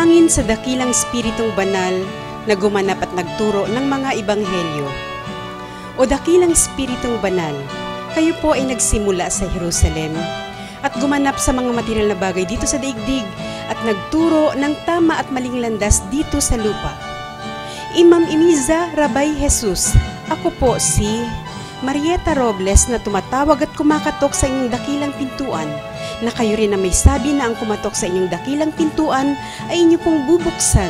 Panalangin sa dakilang Espiritong Banal na gumanap at nagturo ng mga ebanghelyo. O dakilang Espiritong Banal, kayo po ay nagsimula sa Jerusalem at gumanap sa mga material na bagay dito sa daigdig at nagturo ng tama at maling landas dito sa lupa. Imam Imiza Rabay Jesus, ako po si Marieta Robles na tumatawag at kumakatok sa inyong dakilang pintuan, na kayo rin na may sabi na ang kumatok sa inyong dakilang pintuan ay inyo pong bubuksan.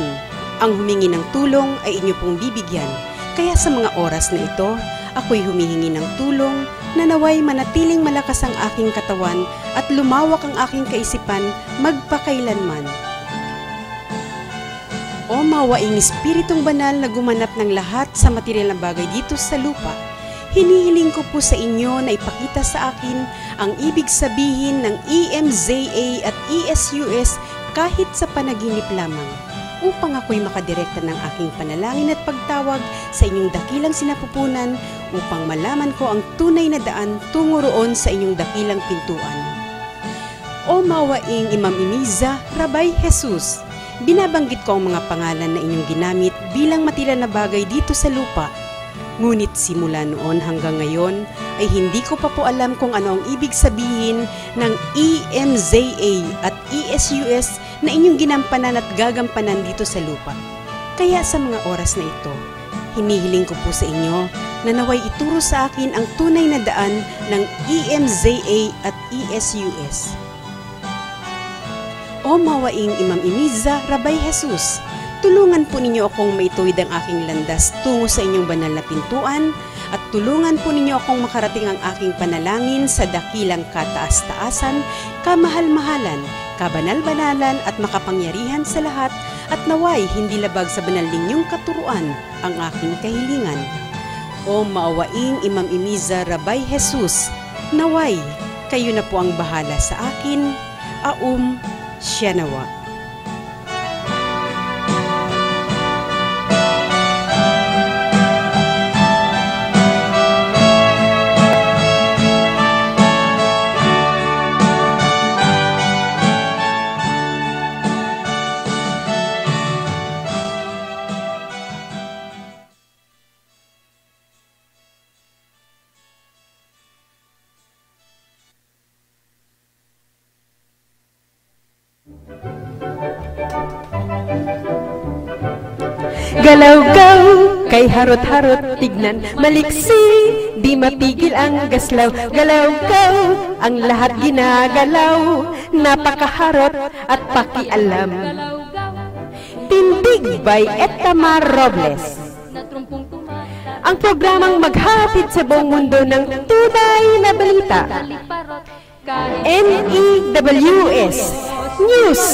Ang humingi ng tulong ay inyo pong bibigyan. Kaya sa mga oras na ito, ako'y humihingi ng tulong na naway manatiling malakas ang aking katawan at lumawak ang aking kaisipan magpakailanman. O mawaing Espiritong Banal na gumanap ng lahat sa material na bagay dito sa lupa, hinihiling ko po sa inyo na ipakita sa akin ang ibig sabihin ng EMZA at ESUS kahit sa panaginip lamang, upang ako'y makadirekta ng aking panalangin at pagtawag sa inyong dakilang sinapupunan upang malaman ko ang tunay na daan tungo roon sa inyong dakilang pintuan. O mawaing Imam Imiza Rabay Jesus, binabanggit ko ang mga pangalan na inyong ginamit bilang material na bagay dito sa lupa. Ngunit simula noon hanggang ngayon ay hindi ko pa po alam kung ano ang ibig sabihin ng EMZA at ESUS na inyong ginampanan at gagampanan dito sa lupa. Kaya sa mga oras na ito, hinihiling ko po sa inyo na naway ituro sa akin ang tunay na daan ng EMZA at ESUS. O mawaing Imam Imiza Rabay Jesus, tulungan po ninyo akong maituwid ang aking landas tungo sa inyong banal na pintuan at tulungan po ninyo akong makarating ang aking panalangin sa dakilang kataas-taasan, kamahal-mahalan, kabanal-banalan at makapangyarihan sa lahat at naway hindi labag sa banal ninyong katuruan ang aking kahilingan. O maawaing Imam Imiza Rabay Jesus, naway kayo na po ang bahala sa akin. Siya nawa. Galaw-gaw, kay harot-harot tignan, maliksi, di mapigil ang gaslaw. Galaw-gaw, ang lahat ginagalaw, napakaharot at pakialam. Tindig by Etama Robles. Ang programang maghahatid sa buong mundo ng tunay na balita. NEWS News.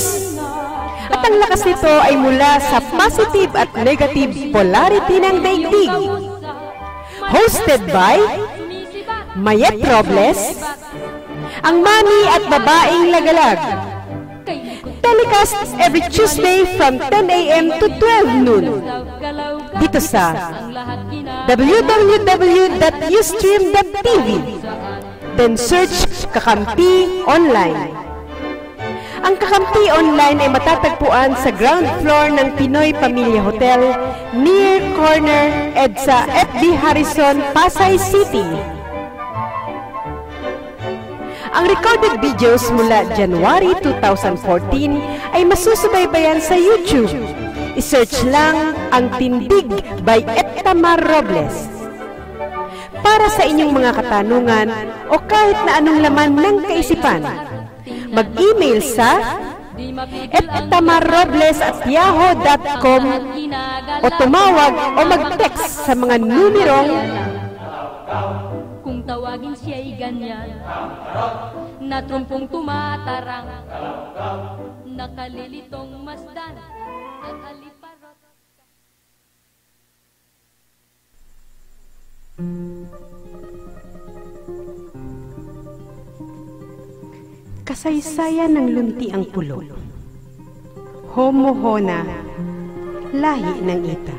At ang lakas nito ay mula sa positive at negative polarity ng daigdig. Hosted by Mayet Robles, ang mami at babaeng lagalag. Telecast every Tuesday from 10 a.m. to 12 noon. Dito sa www.ustream.tv. Then search Kakampi Online. Ang Kakampi Online ay matatagpuan sa ground floor ng Pinoy Pamilya Hotel near corner EDSA FB Harrison, Pasay City. Ang recorded videos mula January 2014 ay masusubaybayan sa YouTube. I-search lang ang Tindig by Etama Robles. Para sa inyong mga katanungan o kahit na anong laman ng kaisipan, mag-email sa etamarobles@yahoo.com o tumawag o mag-text sa mga numerong kung tawagin siya'y ganyan, na trumpong tumatarang, nakalilitong masdan at aliparot. Kasaysayan ng luntiang pulo. Homohona, lahi ng Ita.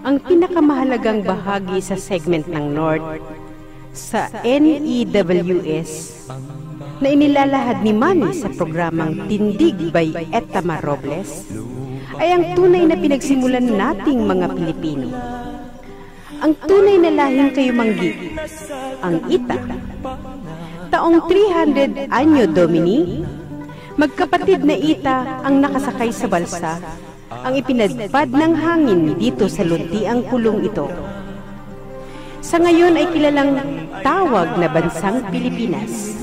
Ang pinakamahalagang bahagi sa segment ng North sa NEWS na inilalahad ni Manny sa programang Tindig by Etama Robles ay ang tunay na pinagsimulan nating mga Pilipino. Ang tunay na lahing Kayumanggi, ang Ita. Taong 300 Anyo Domini, magkapatid na Ita ang nakasakay sa balsa, ang ipinadpad ng hangin dito sa luntiang pulong ito. Sa ngayon ay kilalang tawag na bansang Pilipinas.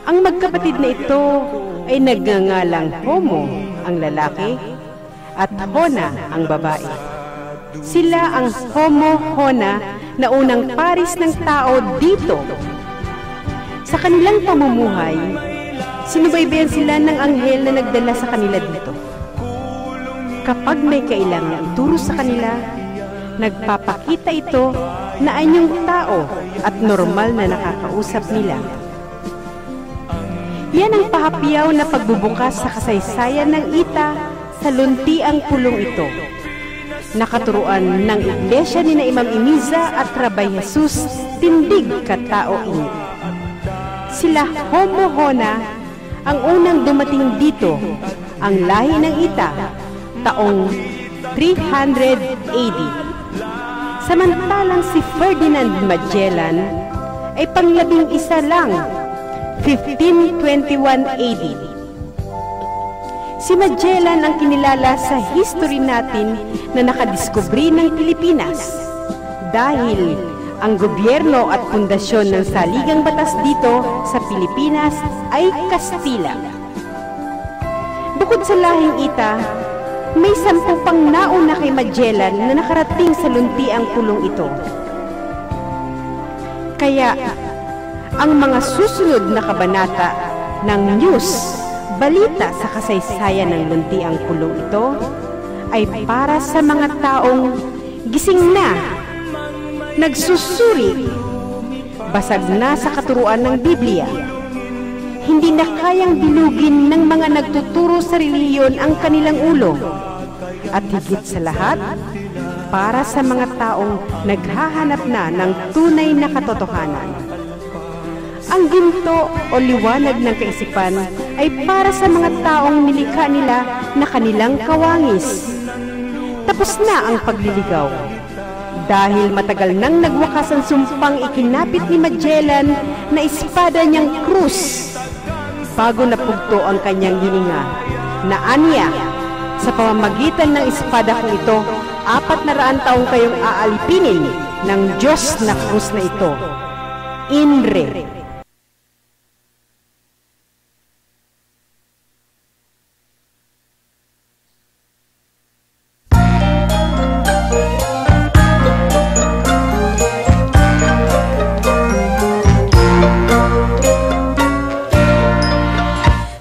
Ang magkapatid na ito ay nagngangalang Homo ang lalaki at Hona ang babae. Sila ang Homo Hona na unang paris ng tao dito. Sa kanilang pamumuhay, sinubaybayan sila ng anghel na nagdala sa kanila dito. Kapag may kailangan ituro sa kanila, nagpapakita ito na anyong tao at normal na nakakausap nila. Yan ang pahapyaw na pagbubukas sa kasaysayan ng Ita sa luntiang pulong ito. Nakaturuan ng iglesia ni na Imam Imiza at Rabay Jesus, tindig katao ini. Sila Homo Hona ang unang dumating dito, ang lahi ng Ita, taong 300 AD. Samantalang si Ferdinand Magellan ay pang-11 lang, 1521 AD. Si Magellan ang kinilala sa history natin na nakadiskubri ng Pilipinas dahil ang gobyerno at pundasyon ng saligang batas dito sa Pilipinas ay Kastila. Bukod sa lahing Ita, may 10 pang nauna kay Magellan na nakarating sa luntiang pulong ito. Kaya, ang mga susunod na kabanata ng news, balita sa kasaysayan ng luntiang pulong ito, ay para sa mga taong gising na, nagsusuri, basag na sa katuruan ng Biblia, hindi na kayang bilugin ng mga nagtuturo sa relihiyon ang kanilang ulo. At higit sa lahat, para sa mga taong naghahanap na ng tunay na katotohanan. Ang ginto o liwanag ng kaisipan ay para sa mga taong nilikha nila na kanilang kawangis. Tapos na ang pagliligaw. Dahil matagal nang nagwakas ang sumpang ikinapit ni Magellan na espada niyang krus bago napugto ang kanyang hininga, na anya, sa pamamagitan ng espada kong ito, 400 taong kayong aalipinin ng Diyos na krus na ito. Inre.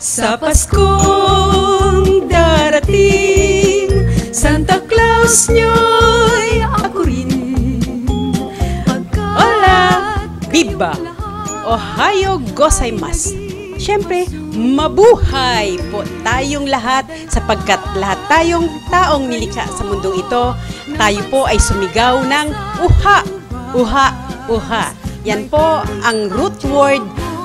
Sa Paskong darating, Santa Claus nyo'y ako rin. Hola! Biba! Ohayo gozaimasu! Siyempre, mabuhay po tayong lahat sapagkat lahat tayong taong nilikha sa mundong ito, tayo po ay sumigaw ng uha! Uha! Uha! Yan po ang root word,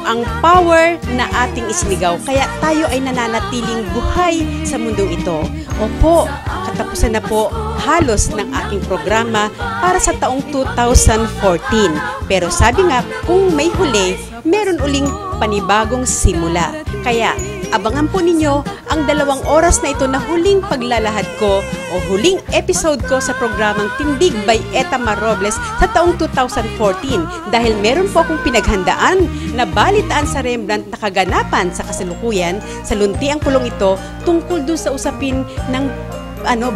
ang power na ating isinigaw. Kaya tayo ay nananatiling buhay sa mundong ito. Opo, katapusan na po halos ng aking programa para sa taong 2014. Pero sabi nga, kung may huli, meron uling panibagong simula. Kaya, abangan po ninyo ang 2 oras na ito na huling paglalahad ko o huling episode ko sa programang Tindig by Etama Robles sa taong 2014 dahil meron po akong pinaghandaan na balitaan sa Rembrandt na kaganapan sa kasalukuyan sa luntiang pulong ito tungkol doon sa usapin ng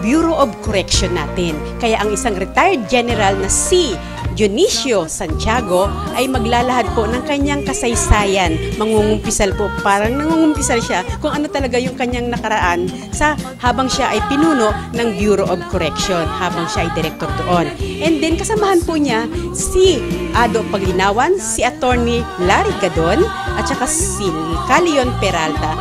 Bureau of Correction natin. Kaya ang isang retired general na si Dionisio Santiago ay maglalahad po ng kanyang kasaysayan. Mangungumpisal po, parang nangungumpisal siya kung ano talaga yung kanyang nakaraan habang siya ay pinuno ng Bureau of Correction, habang siya ay director doon. And then kasamahan po niya si Ado Paglinawan, si Attorney Larry Gadon, at saka si Calion Peralta.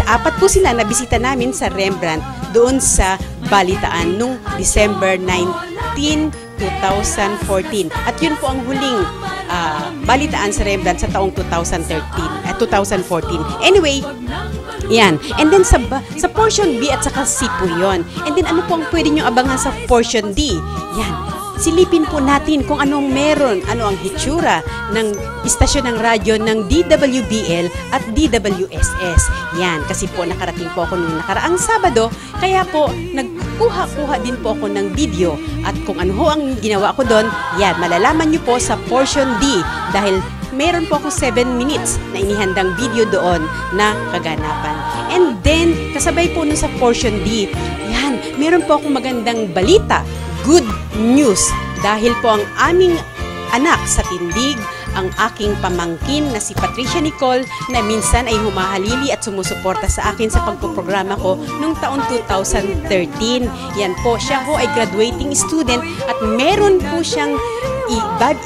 Apat po sila na bisita namin sa Rembrandt doon sa balitaan noong December 19, 2014. At yun po ang huling balitaan sa Rembrandt sa taong 2014. Anyway, yan. And then sa portion B at saka C po yun. And then ano po ang pwede nyo abangan sa portion D? Yan. Silipin po natin kung anong meron, ano ang hitsura ng istasyon ng radyo ng DWBL at DWSS. Yan, kasi po nakarating po ako nung nakaraang Sabado, kaya po nagkuha-kuha din po ako ng video. At kung ano ho ang ginawa ko doon, yan, malalaman nyo po sa portion D dahil meron po ako 7 minutes na inihandang video doon na kaganapan. And then, kasabay po nun sa portion D, yan, meron po akong magandang balita. Good news dahil po ang aming anak sa tindig, ang aking pamangkin na si Patricia Nicole na minsan ay humahalili at sumusuporta sa akin sa pagpoprograma ko noong taon 2013. Yan po, siya ho ay graduating student at meron po siyang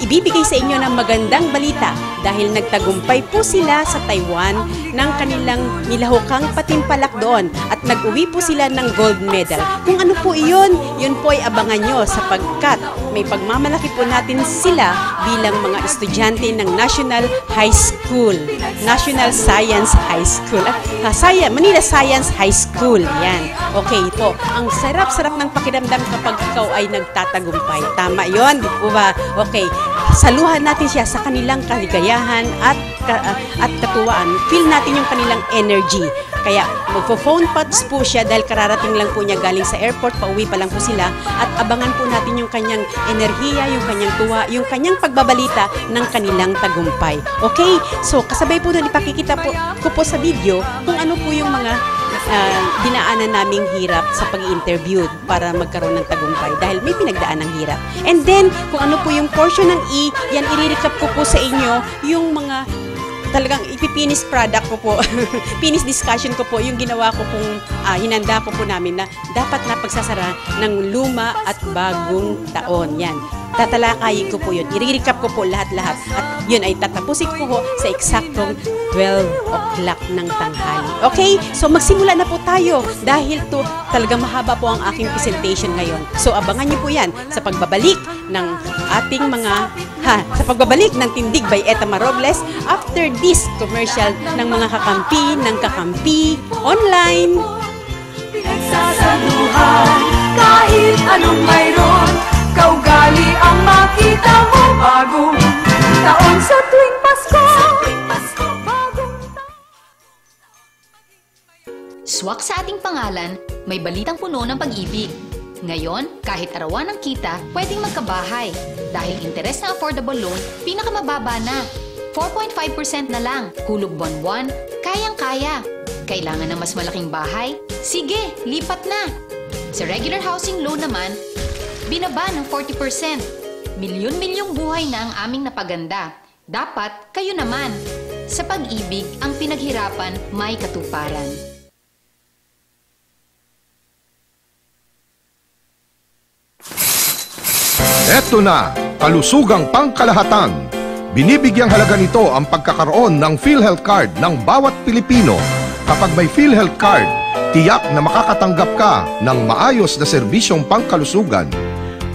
ibibigay sa inyo ng magandang balita dahil nagtagumpay po sila sa Taiwan ng kanilang nilahukang patimpalak doon at nag-uwi po sila ng gold medal. Kung ano po iyon, yun po ay abangan nyo sapagkat may pagmamalaki po natin sila bilang mga estudyante ng National High School. National Science High School. Manila Science High School. Yan. Okay po. Ang sarap-sarap ng pakiramdam kapag ikaw ay nagtatagumpay. Tama yon, di po ba? Okay. Saluhan natin siya sa kanilang kaligayahan at katuwaan. Feel natin yung kanilang energy. Kaya magpo-phone pods po siya dahil kararating lang po niya galing sa airport, pauwi pa lang po sila at abangan po natin yung kanyang enerhiya, yung kanyang tuwa, yung kanyang pagbabalita ng kanilang tagumpay. Okay? So kasabay po doon ipakikita ko po sa video kung ano po yung mga dinaanan naming hirap sa pag-i-interview para magkaroon ng tagumpay dahil may pinagdaan ng hirap. And then, kung ano po yung portion ng E, yan i-recap ko po sa inyo yung mga talagang ipipinis product ko po, finish discussion ko po, yung ginawa ko pong hinanda ko po namin na dapat na pagsasara ng luma at bagong taon. Yan. Tatalakayin ko po yun. I-recap ko po lahat-lahat. At yun ay tatapusin ko po sa eksaktong 12 o'clock ng tanghali. Okay? So magsimula na po tayo dahil to talagang mahaba po ang aking presentation ngayon. So abangan niyo po yan sa pagbabalik ng ating sa pagbabalik ng Tindig by Etama Robles after this commercial ng mga kakampi online. Pinagsasaluhan kahit anong mayroon, kaugali ang makita mo bagong taon sa tuwing Pasko. Swak sa ating pangalan, may balitang puno ng pag-ibig. Ngayon, kahit arawan ng kita, pwedeng magkabahay. Dahil interes na affordable loan, pinakamababa na. 4.5% na lang, hulog buwan-buwan, kayang-kaya. Kailangan ng mas malaking bahay? Sige, lipat na! Sa regular housing loan naman, binaba ng 40%. Milyon-milyong buhay na ang aming napaganda. Dapat kayo naman. Sa pag-ibig, ang pinaghirapan may katuparan. Eto na, kalusugang pangkalahatan. Binibigyang halaga nito ang pagkakaroon ng PhilHealth Card ng bawat Pilipino. Kapag may PhilHealth Card, tiyak na makakatanggap ka ng maayos na serbisyong pangkalusugan.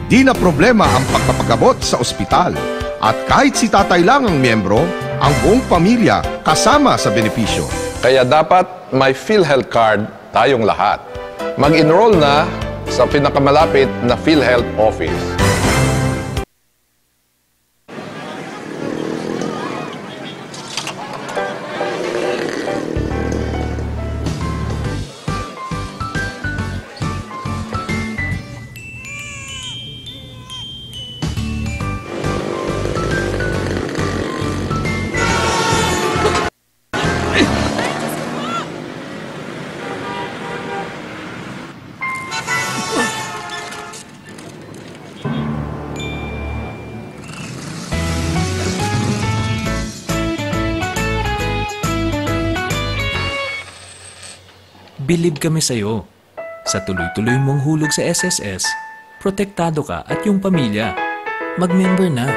Di na problema ang pagpapagabot sa ospital. At kahit si tatay lang ang miyembro, ang buong pamilya kasama sa benepisyo. Kaya dapat may PhilHealth Card tayong lahat. Mag-enroll na sa pinakamalapit na PhilHealth Office. Bilib kami sa'yo. Sa tuloy-tuloy mong hulog sa SSS, protektado ka at yung pamilya. Mag-member na.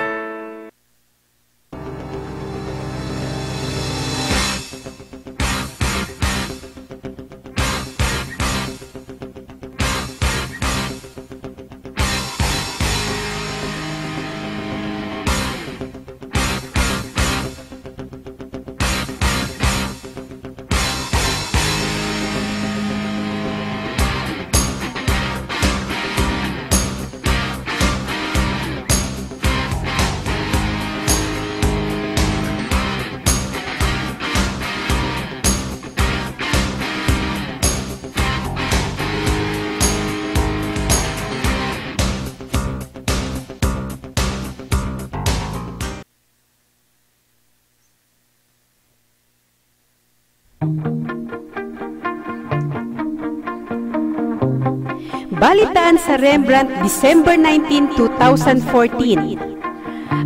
Balitaan sa Rembrandt, December 19, 2014.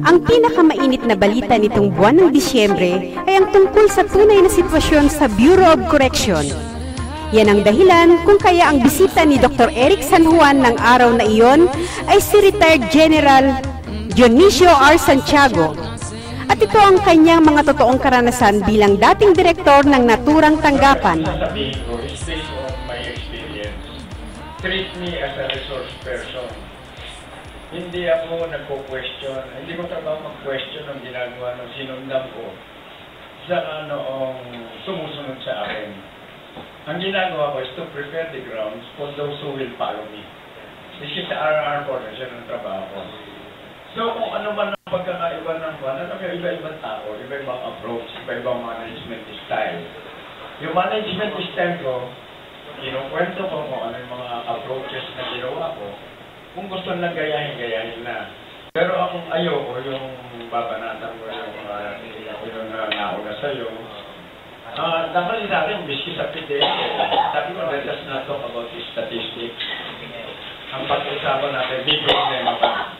Ang pinakamainit na balita nitong buwan ng Disyembre ay ang tungkol sa tunay na sitwasyon sa Bureau of Correction. Yan ang dahilan kung kaya ang bisita ni Dr. Eric San Juan ng araw na iyon ay si retired General Dionisio R. Santiago. At ito ang kanyang mga totoong karanasan bilang dating direktor ng naturang tanggapan. Sasabihin ko is based on my experience. Treat me as a resource person. Hindi ako nagko-question, hindi ko trabaho mag-question ang ginagawa ng sinundan ko sa noong sumusunod sa akin. Ang ginagawa ko is to prepare the grounds for those who will follow me. This is our portion ng trabaho ko. So kung ano man ang pagkakaiba ng alam mo, iba-ibang tao, iba-ibang approach, iba-ibang management style. Yung management style ko, kinukwento ko kung ano yung mga approaches na ginawa ko. Kung gusto lang gayahin na. Pero akong ayoko, yung babanatan mo yung nauna sa'yo. Dapat sa akin, biski sa PDS, sabi ko, let us not talk about statistics. Ang pag-usapan natin, may problema pa.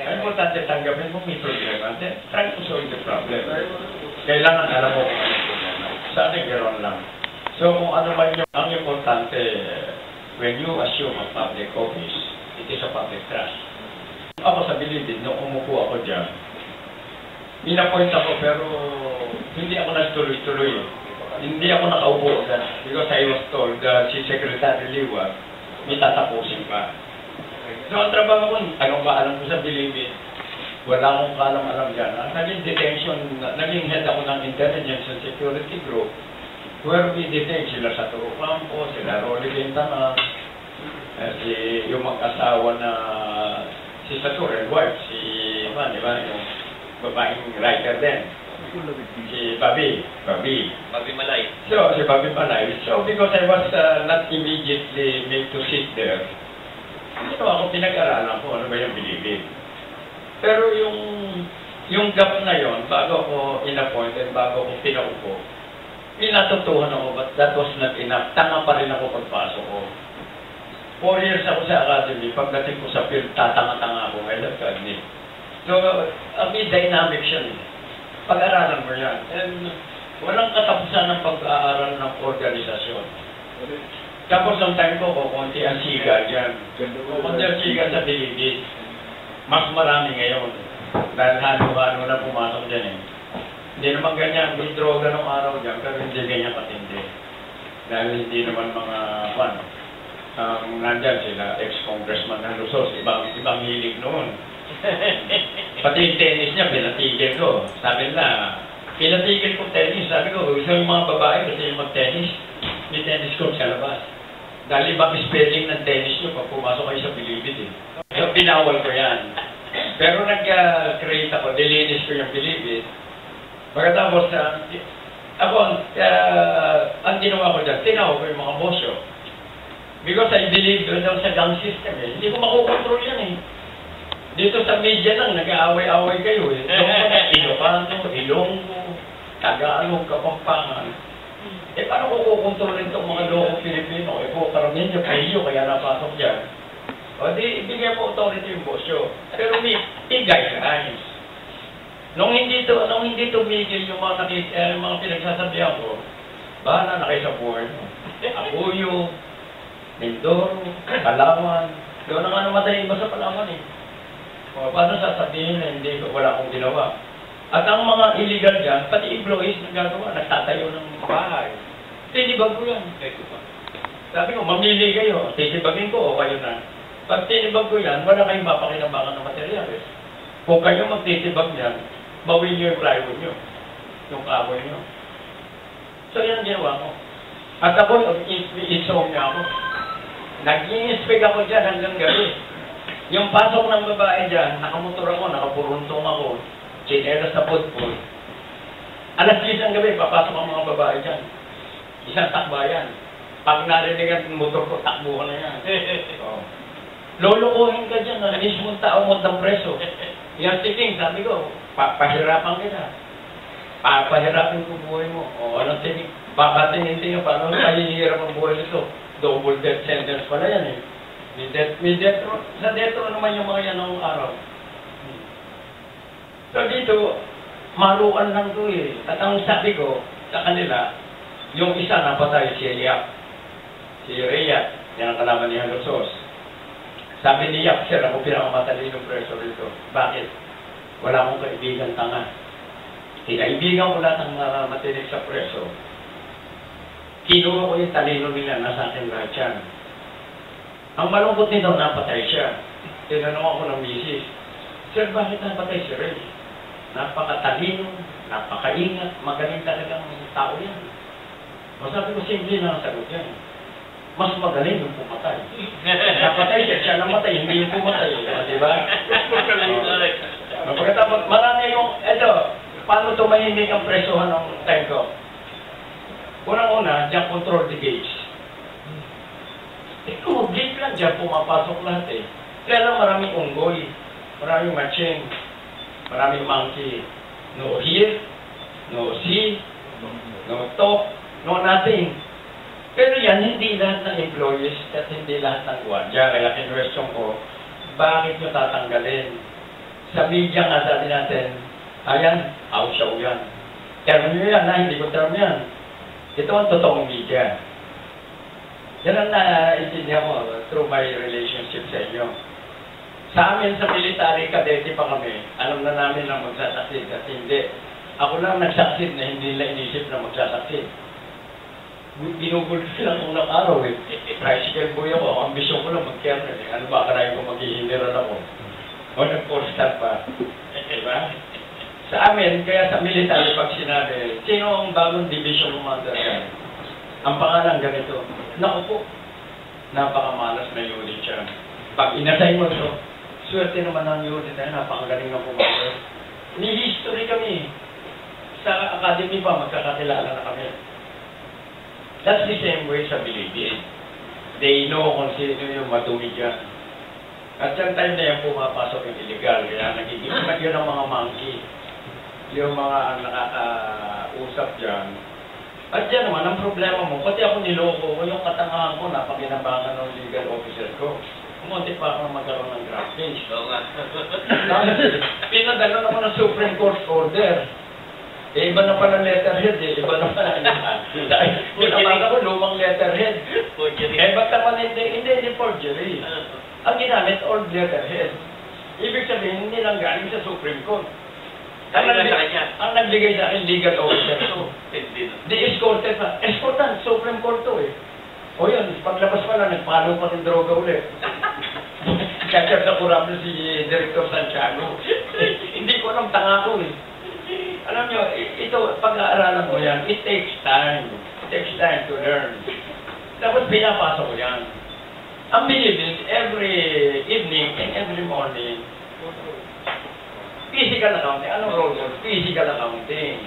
Ang importante, tanggapin mo may problema. Then, try to solve the problem. Kailangan alam mo kung ano problema. Sa akin, ganoon lang. So, kung ano man yung, ang importante, when you assume a public office, it is a public trust. Ako sa Bilibid, nung umupo ako dyan, pinapoint ako, pero hindi ako nagtuloy-tuloy. Hindi ako nakaupo dyan. Because I was told, si Secretary Liwa, may tatapusin pa. So, ang trabaho ko, anong ba alam ko sa Bilibid? Wala akong kalam-alam dyan. Naging detention, naging head ako ng Intelligence and Security Group, where we detain sila sa Turo Campo, sila Rolly Quintana, yung mag-asawa na si Satur and wife, si di ba, yung babaeng writer din. Si Bobby Malay. So, si Bobby Malay. So, because I was not immediately made to sit there, ako pinag-aralan ko ano ba yung Bilibid. Pero yung gap na yon, bago ako in-appointed, bago ako pinaupo, pinatutuhan ako, but that was not enough. Tanga pa rin ako pagpasok ko. 4 years ako sa academy, pagdating ko sa field, tatanga-tanga ako, I love God. So, may dynamic siya. Pag-aralan mo yan. And walang katapusan ng pag-aaral ng organisasyon. Tapos ang time ko, konti ang siga dyan. Konti ang siga sa Bilibid. Mas marami ngayon. Dahil halo-halo na pumasok dyan eh. Hindi naman ganyan. May droga ng araw dyan, pero hindi ganyan katindi. Dahil hindi naman mga nandyan sila, ex-congressman ng Lusos, ibang hilig noon. Pati yung tennis niya, pinatigil ko. Sabi na, pinatigil ko tennis. Sabi ko, gusto yung mga babae, gusto yung mag-tennis. May tennis court sa labas. Dahil ibang spelling ng tennis nyo pag pumasok kayo sa Bilibid eh. So, pinawal ko yan. Pero nag-create ako, dilinis ko yung Bilibid. Pagkatapos, ang ginawa ko dyan, tinawag ko yung mga bosyo. Because I believe doon sa gang system eh. Hindi ko makukontrol yan eh. Dito sa media lang, nag-aaway-aaway kayo eh. Ilocano, Ilonggo, Tagalog, Kapampangan. Eh, paano ko kukontrolin itong mga loko Pilipino? Eh, po, karamihan nyo kayo, kaya napasok dyan. O, di, ibigay mo authority yung bosyo. Pero may guidelines. Nung hindi tumigil yung mga pinagsasabihan ko, bahala na kayo sa buhay mo. Apuyo, Mindoro, Palawan. Doon na nga namatay iba sa Palawan eh. O, paano sasabihin na hindi wala akong ginawa? At ang mga illegal dyan, pati employees nagagawa, nagtatayo ng bahay. Tinibag ko yan. Sabi ko, mamili kayo. Tinibagin ko o kayo na. Pag tinibag ko yan, wala kayong mapakinabangan ng materyales. Kung kayo magtitibag yan, bawin nyo yung plywood nyo. Yung kahoy nyo. So yan ginawa ko. At ako, isom niya ako. Nag-i-inspect ako dyan hanggang gabi. Yung pasok ng babae dyan, nakamotor ako, nakapuruntong ako, chinelas na putpul. Alas 10 ng gabi, papasok ang mga babae dyan. Isang takbayan. Pag narinig ang motor ko, takbo ko na yan. Oh. Lolokohin ka dyan, na mismong tao mo ng preso. Yan tiking, sabi ko, pahirapan kita. Pahirapin ko buhay mo. O, anong tiking? Baka tingin-tingin, paano mahihirap ang buhay nito? Double death sentence pala yan eh. Sa detro naman yung mga yan ng araw. So dito, malukan lang to eh. At ang sabi ko sa kanila, yung isa napatay, si Yap. Si Rhea, yan ang kalaman ni Halosos. Sabi ni Yap, sir, ako pinakamatalino preso rito. Bakit? Wala akong kaibigan tanga. Kaibigan ko lahat ng matinig sa preso. Kinuha ko yung talino nila, nasa akin lahat yan. Ang malungkot nito, napatay siya. Tinanong ako ng misis, sir, bakit napatay si Ray? Napakatalino, napakaingat, magaling talagang tao yan. Masabi ko, simple na ang sagot yan. Mas magaling yung pumatay. Napatay siya, siya namatay, hindi yung pumatay. Di ba? Pagkatapos, marami yung, eto, paano tumahimik ang presohan ng time ko? Unang-una, diyan control the gates. Ito, gate lang diyan, pumapasok lahat eh. Kaya lang maraming unggoy, maraming matching, maraming monkey. No here, no see, no talk, no nothing. Pero yan, hindi lahat ng employees at hindi lahat ng guardia. Kaya kinwestiyon ko, bakit nyo tatanggalin? Sa media nga sabi natin, ayan, out siya yan. Term nyo yan, hindi ko term yan. Ito ang totoong media. Yan ang naintindihan ko through my relationship sa inyo. Sa amin, sa military, kadete pa kami. Alam na namin na magsasaksid at hindi. Ako lang nagsaksid na hindi nila inisip na magsasaksid. Binugol ko silang unang araw eh. Tricycle boy ako. Ang ambisyon ko lang mag-kernel. Ano ba, akalain ko mag-ihimiran ako. O nag-4-star pa. Diba? Sa amin, kaya sa military, pag sinabi, sino ang bagong division commander yan? Ang pangalan ganito. Naku po, napakamalas na unit siya. Pag inasay mo ito, swerte naman ang unit na napakagaling ng commander. Ni-history kami. Sa academy pa, magkakakilala na kami. That's the same way sa Bilibid. They know kung sino yung madumi dyan. At yung time na yan pumapasok yung illegal, kaya nagiging yun ang mga monkey. Yung mga nakakausap dyan. At dyan naman, ang problema mo, pati ako niloko ko, yung katangahan ko, napakinabangan ng legal officer ko. Kumunti pa ako na magkaroon ng draft case. Oo nga. Pinadala naman ng Supreme Court order. Eh, iba na pala letterhead eh. Iba na pala. Dahil, pinamaga ko, lumang letterhead. Eh, ba't naman hindi forgery. Ang ginamit, old letterhead. Ibig sabihin, hindi lang galing sa Supreme Court. Ang nagbigay sa akin, legal officer to. Di escorted pa. Escortan, Supreme Court to eh. O yun, paglabas pa lang, nagpalo pa ng droga ulit. Kaya sa kurap na si Director Santiago. Hindi ko alam, tanga ko eh. Alam nyo, ito, pag-aaralan mo yan, it takes time. It takes time to learn. Tapos pinapasok ko yan. Ang Bilibid, every evening and every morning, physical accounting. Anong role mo? Physical accounting.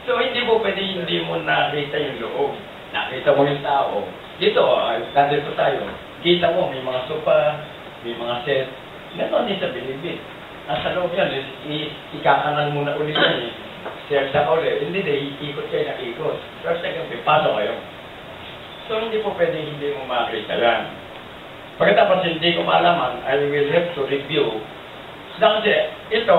So, hindi mo pwede hindi mo nakita yung loob. Nakita mo yung tao. Dito, nandito tayo. Kita mo, may mga sopa, may mga set. Ganon din sa Bilibid. Nasa loob yan, ikakanan muna ulit yan eh. Sir sa ulit. Hindi din, ikot kayo na ikot. First second, pasok kayo. So, hindi po pwede hindi mo makita yan. Pagkatapos hindi ko malaman, I will have to review. Kasi ito,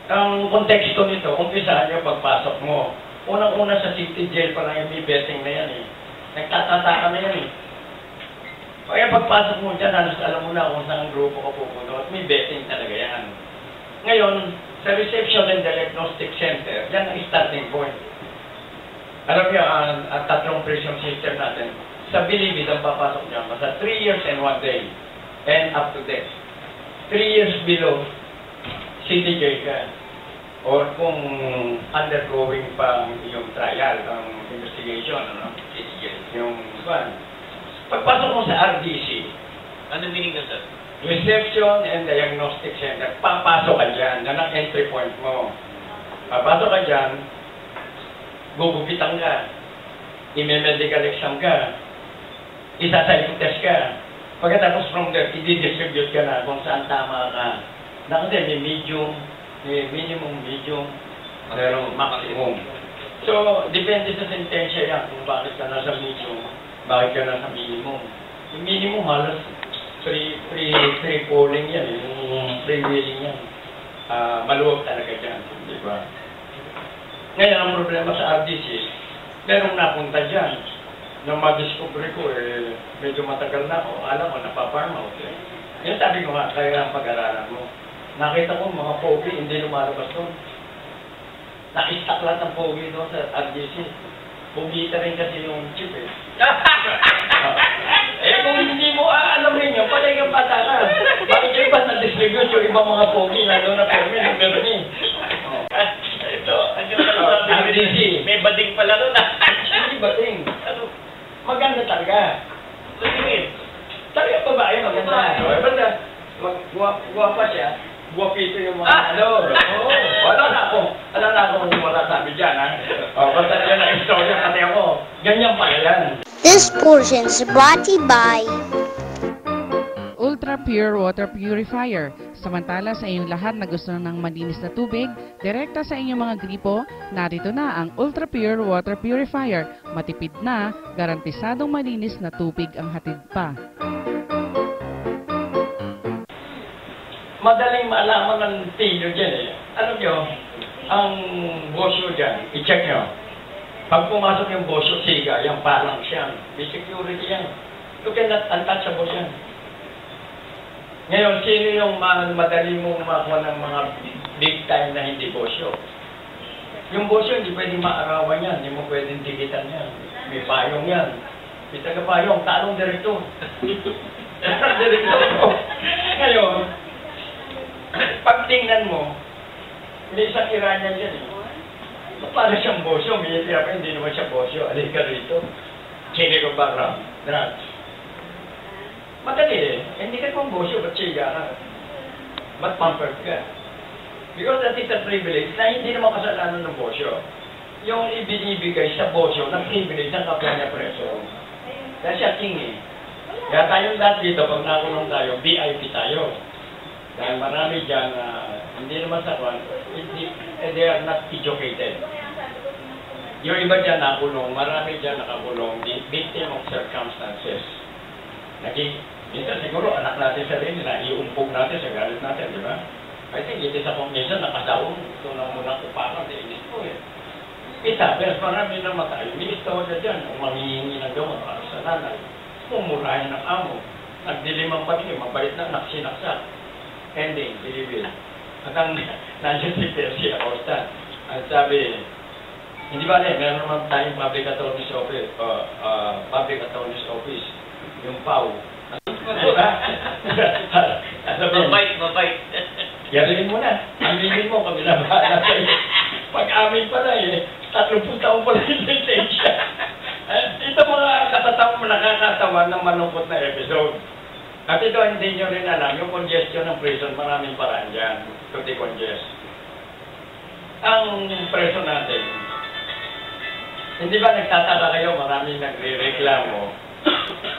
ang konteksto nito, umpisahan yung pagpasok mo. Unang-una sa city jail pa lang yung may betting na yan eh. Nagtatataka na yan eh. Kaya pagpasok mo dyan, halos alam mo na kung saan grupo ka pupunta at may betting talaga yan. Ngayon, sa reception and diagnostic center, yan ang starting point. Alam niyo, ang tatlong prison system natin, sa Bilibid ang papasok niya, basta 3 years and 1 day, and up to death. 3 years below, city jail ka. Or kung undergoing pa yung trial, ang investigation, ano, city jail, yung one. Pagpasok mo sa RDC, anong meaning na, sir? Reception and Diagnostic Center, papasok ka dyan, yan ang entry point mo. Papasok ka dyan, gugupitan ka, i-medical exam ka, isa-psych test ka. Pagkatapos from there, i-distribute ka na kung saan tama ka. Kasi may medium, may minimum, medium, pero maximum. So, depende sa sentensya yan kung bakit ka nasa medium, bakit ka nasa minimum. Yung minimum halos free falling yan, yung free wheeling yan. Maluwag talaga dyan, di ba? Ngayon, ang problema sa RDC, merong napunta dyan. Nung ma-discover ko, medyo matagal na ako. Alam ko, napaparm out. Yan sabi ko nga, kaya ang pag-aralan mo. Nakita ko mga pogi, hindi lumalabas doon. Naka-stack lahat ng pogi doon sa RDC. Pugita rin kasi yung chip eh. Kung hindi mo alam rin yun, patay kang patakas. Bakit yung iba na-distribute yung ibang mga pogi na doon na permit ng meron eh. Ito, RDC. May bading pala doon ah. Hindi bading. Maganda talaga. Talaga babae maganda. Guwapa siya. Guwapito yung mga wala na akong wala sabi dyan ha. Basta yan ang istorya pati ako. Ganyan pala yan. This portion is brought to you by Ultra Pure Water Purifier. Samantala sa inyong lahat na gusto ng malinis na tubig, direkta sa inyong mga gripo, narito na ang Ultra Pure Water Purifier. Matipid na, garantisadong malinis na tubig ang hatid pa. Madaling maalaman ng tilo dyan eh. Alam nyo, ang bosyo dyan, i-check nyo. Pag pumasok yung bosyo, siga, yung parang siya. May security yan. You cannot untouchable yan. Ngayon, sino yung madali mong makuha ng mga big time na hindi bosyo? Yung bosyo, hindi pwedeng maarawan yan. Hindi mo pwedeng digitan yan. May payong yan. May taga-payong, talong direkto. Ngayon, pag tingnan mo, may isang Iranian yan eh. Para siyang bosyo, may hindi naman siya bosyo. Alika rito. Chine ko bara. Drugs. Madali eh. Hindi ka kong bosyo, ba't siya ka? Ba't pampered ka? Because that is a privilege na hindi naman kasalanan ng bosyo. Yung ibinibigay sa bosyo ng privilege ng kapwa niya preso. Dahil siya king eh. Kaya tayong lahat dito, pag nakulong tayo, VIP tayo. Dahil marami dyan hindi naman sa kwan, they are not educated. Yung iba dyan nakulong, marami dyan nakakulong, victim of circumstances. Minsan siguro anak natin sarili na iumpog natin sa galit natin, di ba? I think it is a minsan nakasawang, ito na muna kupakan, inis po eh. Pero marami na matay, ministaw na dyan, umangihingi ng gamot para sa nanay, umurahin ng amo, nagdilimang patingin, mabait na, naksinaksak. Ending, believe. At ang nandiyan si Percy Acosta, ang sabi, hindi ba meron naman tayong public attorney's office, yung PAW. Diba? Mabait. Yarin mo na, aminin mo, kabila bahala sa'yo. Pag-amin pala eh, 30 taon pala yung sentensya. Ito mga katatawa nakakatawa ng malungkot na episode. At ito, hindi nyo rin alam, yung congestion ng prison, maraming paraan dyan to decongest. Ang preso natin, hindi ba nagtataka kayo, maraming nagre-reklamo?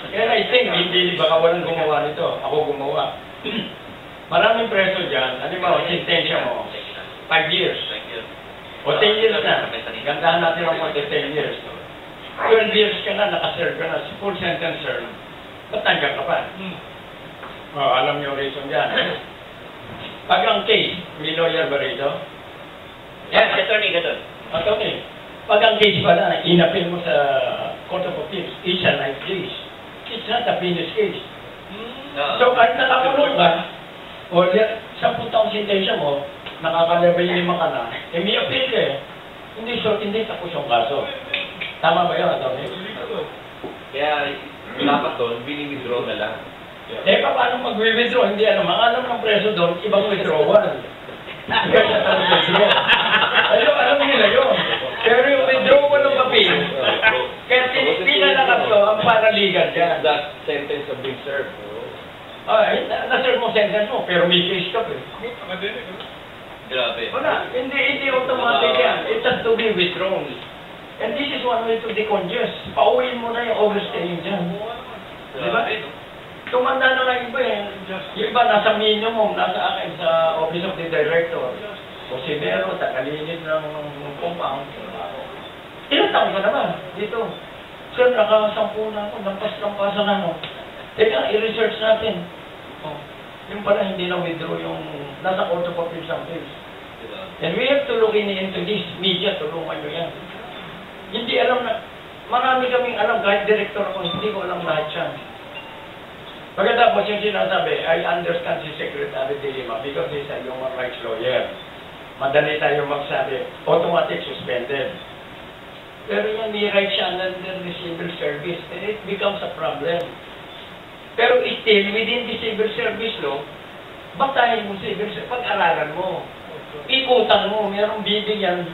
Kaya I think, hindi baka walang gumawa nito, ako gumawa. Maraming preso dyan, ano ba, sentensya mo, 5 years. O 10 years na, gandahan natin ang 10 years. 12 years ka na, nakaserve ka na, full sentence serve. Ba't nandiyan ka pa? Alam niyo reason dyan. Pag ang case, may lawyer ba rito? Yes, attorney. Attorney. Pag ang case pala, inapil mo sa Court of Appeals, it's a life case. It's not a finished case. So, kahit nakakulong ka, o 10 taong sentensya mo, nakaka-level 5 ka na, may appeal ka eh. Hindi tapos yung kaso. Tama ba yun, attorney? Kaya, dapat doon, bini-withdraw na lang. Paano mag-withdraw? Hindi alam ng preso doon, ibang withdrawal. Alam nila yun. Pero yung withdrawal ng papel, kaya pinalakas to, ang paralegal dyan. That sentence of being served. Na-serve mo sentence mo, pero may case ka eh. Grabe. Wala, hindi automatic yan. It has to be withdrawn. And this is one way to decongest. Pauwiin mo na yung overstaying dyan. Diba? Tumanda na nga iba eh. Yung iba nasa minimum, nasa akin sa Office of the Director. O si Mero, takalinis ng compound. Ilang taon ka naman dito? Sir, nakasampu na ako, lampas-lampasan na ako. Teka, i-research natin. Oh, yung pala hindi na withdraw yung nasa Court of Appeals ang case. And we have to look into this. Media, tulungan nyo yan. Hindi alam na, marami kaming alam, kahit director ako, hindi ko alam lahat yan. Pagkatapos yung sinasabi, I understand si Secretary de Lima because he's a human rights lawyer. Madali tayo magsabi, automatic suspended. Pero yan, may right siya under the civil service, and it becomes a problem. Pero still, within the civil service law, batahin mo civil service, pag-aralan mo. Ikutan mo, mayroong bibigyan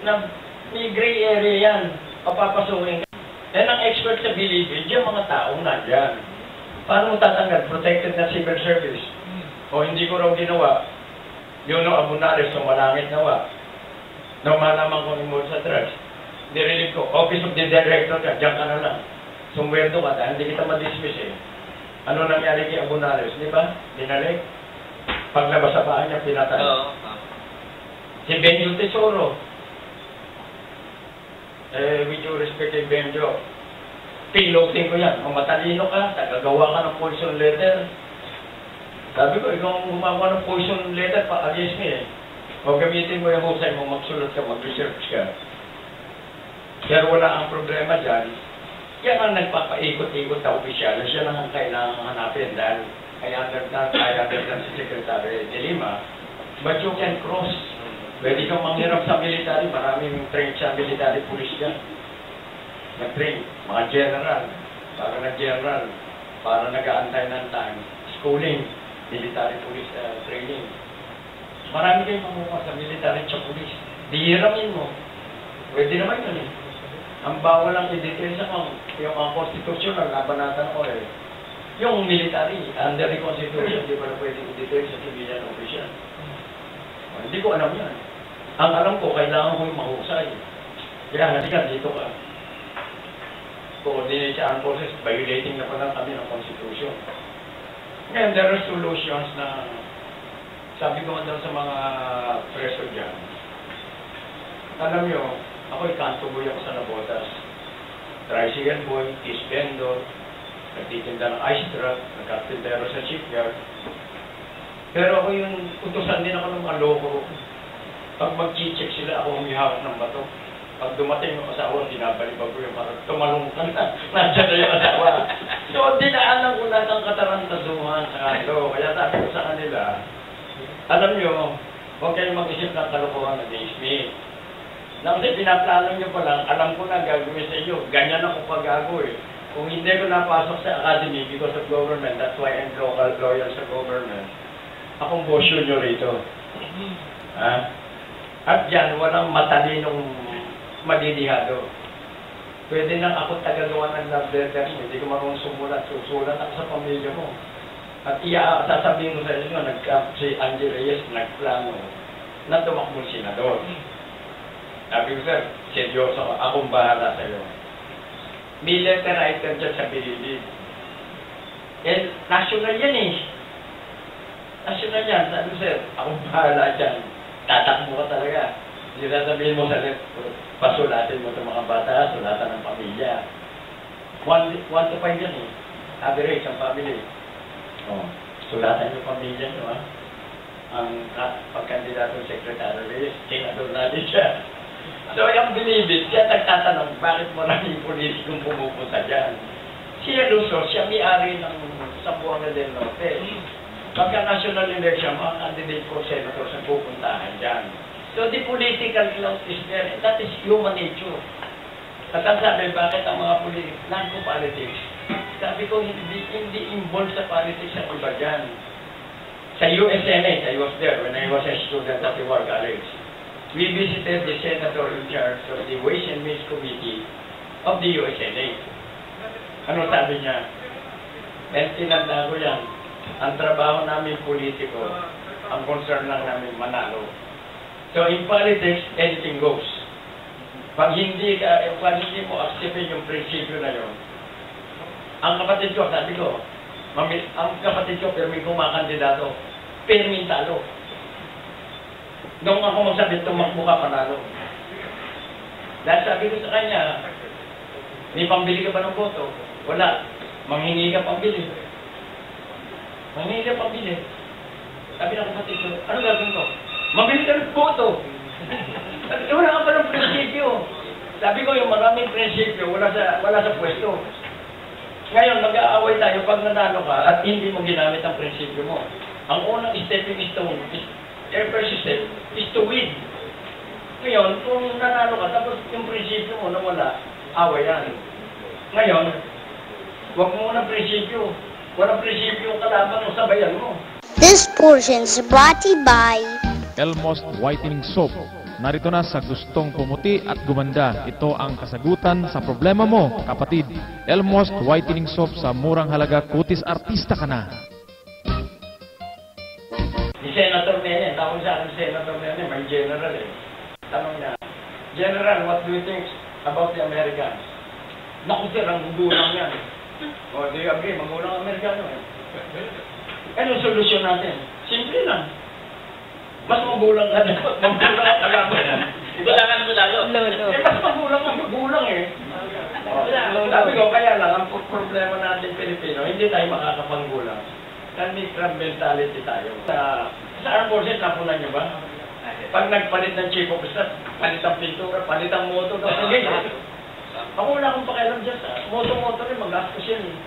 na may gray area yan, papapasukin ka. Yan ang expert sa bilibid, yung mga taong nandyan. Paano mo tatanggal? Protected na civil service. O hindi ko raw ginawa. Yun o, Abunares, sumalangit nawa. Nung malaman ko involved sa drugs, nirilig ko, Office of the Director ka, dyan ka na lang. Sumwerdo ka, dahil hindi kita madismiss eh. Ano nangyari kay Abunares, di ba? Dinalik. Paglabas sa bahay niya, pinatay. Si Benjo Tesoro. With due respect kay Benjo, piloting ko yan. Kung matalino ka, tagagawa ka ng poison letter. Sabi ko, ikaw gumawa ng poison letter pa against me eh. O gamitin mo yung husay mo, magsulot ka, mag-research ka. Pero wala ang problema dyan. Yan ang nagpapaikot-ikot na opisyal. Siya lang ang kailangan hanapin dahil I understand si Secretary de Lima. But you can cross. Pwede kang manghirap sa military. Maraming train sa military police dyan. Nag-train. Mga general. Para nag-general. Para nag-aantay ng time. Schooling. Military police training. Marami kayong mamuha sa military at police. Dihiramin mo. Pwede naman yun eh. Ang bawal lang i-detail sa yung mga constitutional, nabanatan ko eh. Yung military, under the constitution, hindi pa na pwede i-detail sa civilian official. Hindi ko alam yan. Ang alam ko, kailangan ko yung mahusay. Kaya halika, dito ka. Coordinate sa armed forces, violating na pala kami ng constitution. Ngayon, there are solutions na sabi ko daw sa mga preso dyan. Alam nyo, ako'y kanto boy ako sa Nabotas. Tricycle boy, fish vendor, nagtitinda ng ice truck, nagkartindero sa shipyard. Pero ako yung utusan din ako ng mga loko. Pag mag-check sila, ako humihawak ng bato. Pag dumating yung asawa, dinabaliban ko yung parang tumalong ka na. Nandiyan na yung asawa. So, dinaanan ko lahat ang katarantasuhan sa kanto. Kaya sabi ko sa kanila, alam nyo, huwag kayong mag-isip ng kalokohan against me. Na kasi pinaplano nyo pa lang, alam ko na gagawin sa inyo. Ganyan ako pag-gago eh. Kung hindi ko napasok sa academy because of government, that's why I'm loyal sa government. Akong bosyo nyo rito. Ha? At dyan, walang matalinong madidihado. Pwede nang ako tagagawa ng love letter mo. Hindi ko marunong sumulat. Susulat ako sa pamilya mo. At sasabihin ko sa inyo, si Angie Reyes nagplano na tumakbong senador. Sabi ko, sir, seryoso ako. Akong bahala sa'yo. May letter item dyan sa bilibid. Eh, national yan eh. National yan. Sabi ko, sir, akong bahala dyan. Tatakbo ka talaga. Hindi sasabihin mo sa pasulatin mo itong mga bata, sulatan ng pamilya. 1 to 5 yan eh. Average ang family. Oh, sulatan yung pamilya nyo ha. Ang pagkandidato ng Secretary, senador natin siya. So, yung bilibid, siya nagtatanong, bakit maraming politikong pumupunta dyan? Siya Luso, siya may-ari ng Zamboanga del Norte. Pagka national election, mga candidate for senator sa pupuntahan dyan. So, the political clout is there. And that is human nature. At ang sabi, bakit ang mga non-politics? Sabi ko, hindi involved sa politics ang iba dyan. Sa USNA, I was there when I was a student at the War College. We visited the senator in charge of the Ways and Means Committee of the USNA. Ano sabi niya? Tinanda ko yan. Ang trabaho namin politiko, ang concern lang namin manalo. So in politics, anything goes. Pag hindi mo acceptin yung prinsipyo na yun, ang kapatid ko, sabi ko, ang kapatid ko, pero may kumakandidato, permin talo. Nung ako magsabi, tumakbo ka panalo. Dahil sabi ko sa kanya, may pambili ka ba ng boto? Wala. Manghingi ka pambili. Manghingi ka pambili. Sabi ng kapatid ko, ano gagawin ko? Mabili ka ng photo. Wala ka pa ng prinsipyo. Sabi ko, yung maraming prinsipyo, wala sa pwesto. Ngayon, mag-aaway tayo pag nanalo ka at hindi mo ginamit ang prinsipyo mo. Ang unang stepping stone, first step, is to win. Ngayon, kung nanalo ka, tapos yung prinsipyo mo nawala, away yan. Ngayon, huwag mo ng prinsipyo. Walang prinsipyo kalaban mo, sabayan mo. This portion is brought to you by Elmost Whitening Soap. Narito na sa gustong pumuti at gumanda. Ito ang kasagutan sa problema mo, kapatid. Elmost Whitening Soap sa murang halaga, kutis artista ka na. Si Senator Nene, tawag sa akin Senator Nene, may general eh. Tanong niya, General, what do you think about the Americans? Naku sir, ang gugulang yan. O, do you agree? Magulang Amerikano eh. Anong solusyon natin? Simple lang. Mas magulang ka na. Magulang ka kalaban. Gulangan mo lalo. Lolo. Mas magulang eh. Sabi ko, kaya lang, ang problema natin Pilipino, hindi tayo makakapanggulang. Nandikram mentality tayo. Sa armed forces, napunan nyo ba? Pag nagpalit ng chief of staff, palit ang pintura, palit ang motor, sige. Ako wala akong pakialam dyan sa motor rin, mag-gastos yan eh.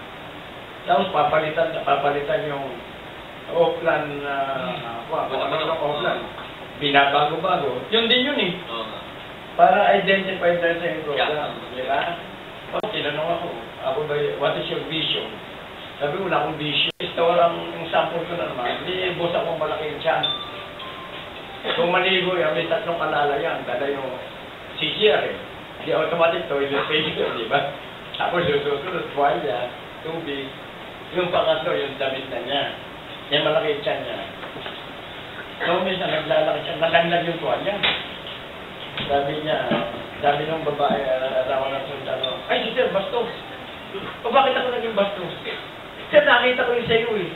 Tapos papalitan yung Oakland, Oakland. Binabago-bago. Yun din yun eh. Para identify tayo sa yung program. Diba? Tinanong ako ba, what is your vision? Sabi wala akong vision. Store ang sample ko na naman. Hindi, boss akong malaki yung chance. Kung maligo yan, may tatlong kalalayan. Dala yung CCR eh. Di automatic toilet paper, di ba? Tapos susunod, tuwalya, tubig. Yung pangatlo, yung damit na niya. Yan malaki yung tiyan niya. So, minsan naglalaki siya, nalaglag yung tuwalya. Sabi ng babae, arawan ng sundalo, ay, sir, bastos. O bakit ako naging bastos? Sir, nakita ko yung sa'yo eh.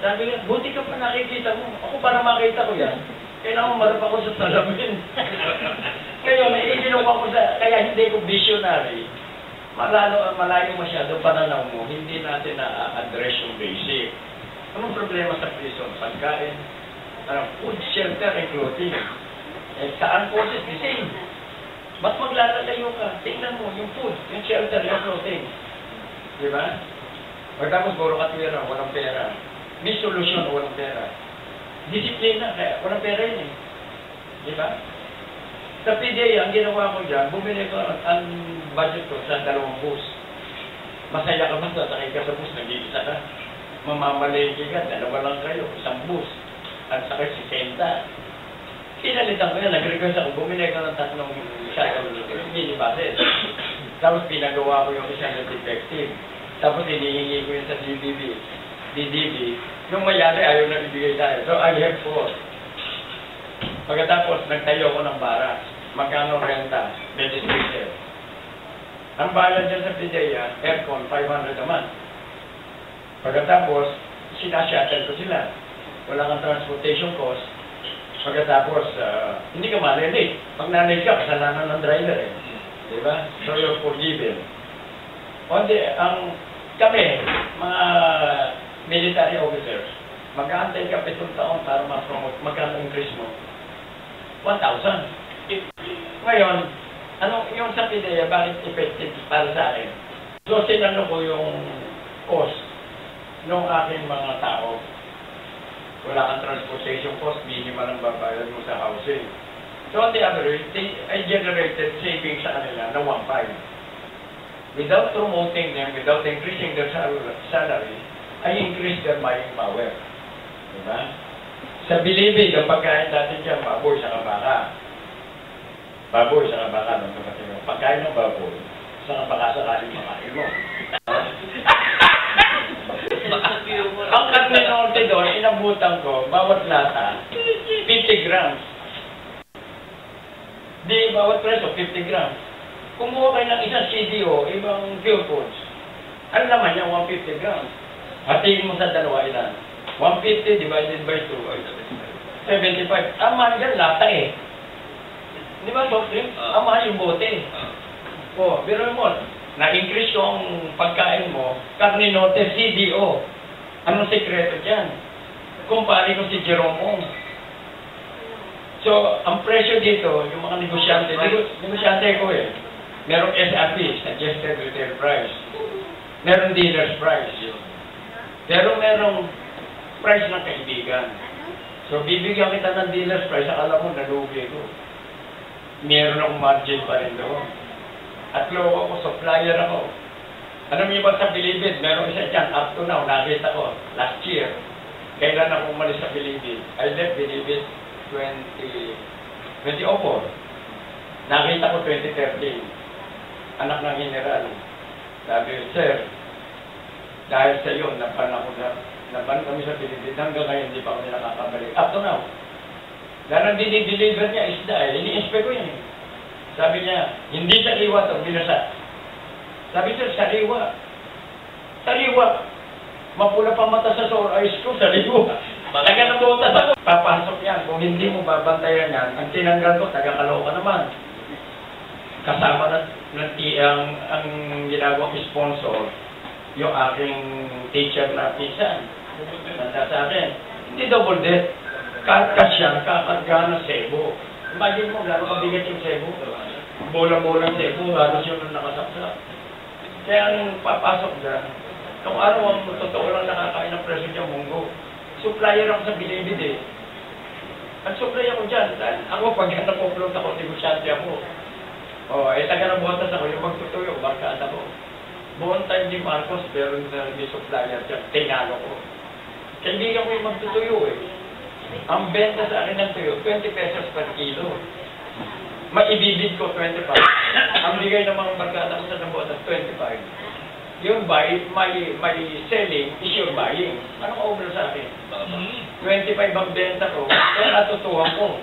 Sabi niya, buti ka pa nakikita mo. Ako para makita ko yan. Kailangan marap ako sa salamin. Kaya hindi ko visionary. Malayo masyado pananaw mo, hindi natin na-address yung basic. Anong problema sa prison? Pagkain, food, shelter, and clothing. Saan forces? The same. Ba't maglalalayo ka? Tingnan mo yung food, yung shelter, yung clothing. Di ba? Pagkatapos puro katwira, walang pera. May solusyon, walang pera. Disiplina, kaya walang pera yun eh. Di ba? Sa PDA, ang ginawa ko dyan, bumili ko ang budget ko sa 2 bus. Masaya ka ba? Sasakay ka sa bus, nag-iisa ka. Mamamaliki ka, 2 lang kayo, 1 bus. At sakay si Kenta. Pinalitan ko yan, nag-request ako, bumili ko ng 3 minibuses. Tapos pinagawa ko yung isang detective. Tapos hinihingi ko yun sa DDB. Yung mayari, ayaw na ibigay tayo. So, I have 4. Pagkatapos, nagtayo ko ng baras. Magkano renta? Legislative. Ang bayad dyan sa PDEA, aircon, 500 naman. Pagkatapos, sinashuttle ko sila. Wala kang transportation cost. Pagkatapos, hindi ka malilate. Pag nalate ka, kasalanan ng driver eh. Diba? So, you're forgiven. Kami, mga military officers, mag-aantay ka 7 taon para ma-promote. Magkano increase mo? 1,000. Ngayon, yung sa PDEA, bakit effective para sa akin? So, sinano ko yung cost ng aking mga tao. Wala kang transportation cost, minimal ang babayad mo sa housing. So, on the average, I generated savings sa kanila na 1,500. Without promoting them, without increasing their salary, I increase their buying power. Diba? Sa Bilibid, ang pagkain natin dyan, baboy sa kabaka. Baboy sa kabaka ng kapatid mo. Pagkain ng baboy, sa kabaka sakaling makain mo. Ang karne norte doon, inabutan ko, bawat lata, 50 grams. Di bawat preso, 50 grams. Kumuha kayo ng isang CDO, ibang pure foods. Ano naman niya, 150 grams. Hatiin mo sa dalawa ilan. 150 divided by 2, 75. Ang mahal dyan, lata eh. Di ba, soft drink? Ang mahal yung bote. O, pero mo, Na-increase ko ang pagkain mo, Carninote, CDO. Anong sekreto dyan? Kumpare ko si Jerome. So, ang presyo dito, yung mga negosyante ko merong SRP, Suggested Retail Price. Merong Dealer's Price. Pero merong price ng kaibigan. So, bibigyan kita ng Dealer's Price, akala mo, nalugi ko. Meron akong margin pa rin doon. At loko ako, supplier ako. Alam niyo ba sa Bilibid, meron isa dyan, up to now, nakita ko, last year, kailan ako umalis sa Bilibid? I left Bilibid 2004. Nakita ko 2013. Anak ng general. Sabi, sir, dahil sa iyo, naban kami sa Bilibid. Hanggang ngayon, hindi pa kami nakakabalik. Up to now. Dahil ang dinideliver niya isda, ini-inspect ko yun. Sabi niya, hindi sariwa ito, binasa. Sabi sir, sariwa. Sariwa. Mapula pa mata sa sore eyes ko, sariwa. Taga ng botas ako. Papasok yan. Kung hindi mo babantayan yan, ang tinanggal ko, taga-Caloocan naman. Kasama ang ginagawang sponsor, yung aking teacher na pinsan. Nanda sa akin, hindi double debt. Karkas yan, kakarga ng Cebu. Imagine mo, lalo mabigat yung Cebu. Bola-bolang Cebu, halos yun ang nakasaksak. Kaya ang papasok dyan, kung araw ang totoo lang nakakain ng presyo dyan, munggo. Supplier ako sa Bilibid eh. Ang supply ako dyan. Ako, pag napoplot ako, negosyante ako. Taga ng botas ako, yung magtutuyo, barkada ko. Buong time ni Marcos, pero may supplier dyan, tinalo ko. Kaibigan ko yung magtutuyo eh. Ang benta sa akin ng tuyo, 20 pesos per kilo. Maibibid ko 25. Ang bigay ng mga barkada ko sa nabotas, 25. Yung buy, my selling is your buying. Anong overall sa akin? 25 ang benta ko, kaya natutuhan ko.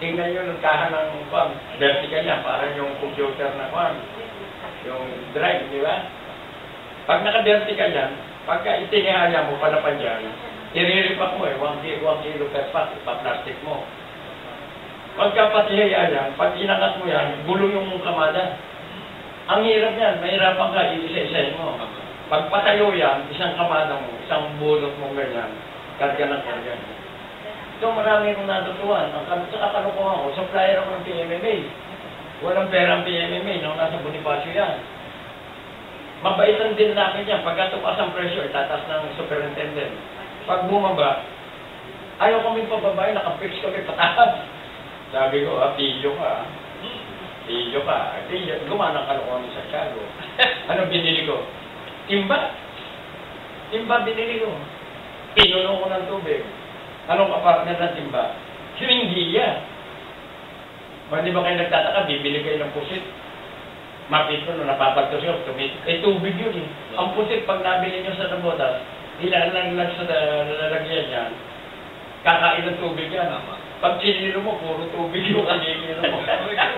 Tingnan nyo ng kahan ng vertical niya, parang yung computer na yung drive, di ba? Pag naka-vertical yan, pagka itinihaya mo palapan dyan, iriripak mo 1 kilo per pack, pa-plastic mo. Pagka patihaya yan, pag inangat mo yan, gulo yung kamada. Ang hirap yan, mahirapan ka, isa-isahin mo. Pag patayo yan, isang kamada mo, isang bulot mo ganyan, karga ng karga. So marami kong natutuwan. Sa kakalukuhan ko, supplier ako ng PMMA. Walang perang PMMA, nung nasa Bonifacio yan. Mabaitan din namin yan. Pagka tupas ang presyo, itatas ng superintendent. Pag bumaba, ayaw kami pababay, nakapix kami pataas. Sabi ko, pilyo ka. Pilyo ka. Gumanang kalukuhan sa Santiago. Ano binili ko? Timba. Timba binili ko. Pinuno ko ng tubig. Anong kapartner ng timba? Siringgiya. Hindi ba kayo nagtataka, bibili kayo ng pusit? Mapit ko, napapagtos ko, tubig yun eh. Ang pusit, pag nabili nyo sa nabotas, ilalaglag sa lalagyan yan, kakain ng tubig yan. Pag sinilo mo, puro tubig yung kanilino mo.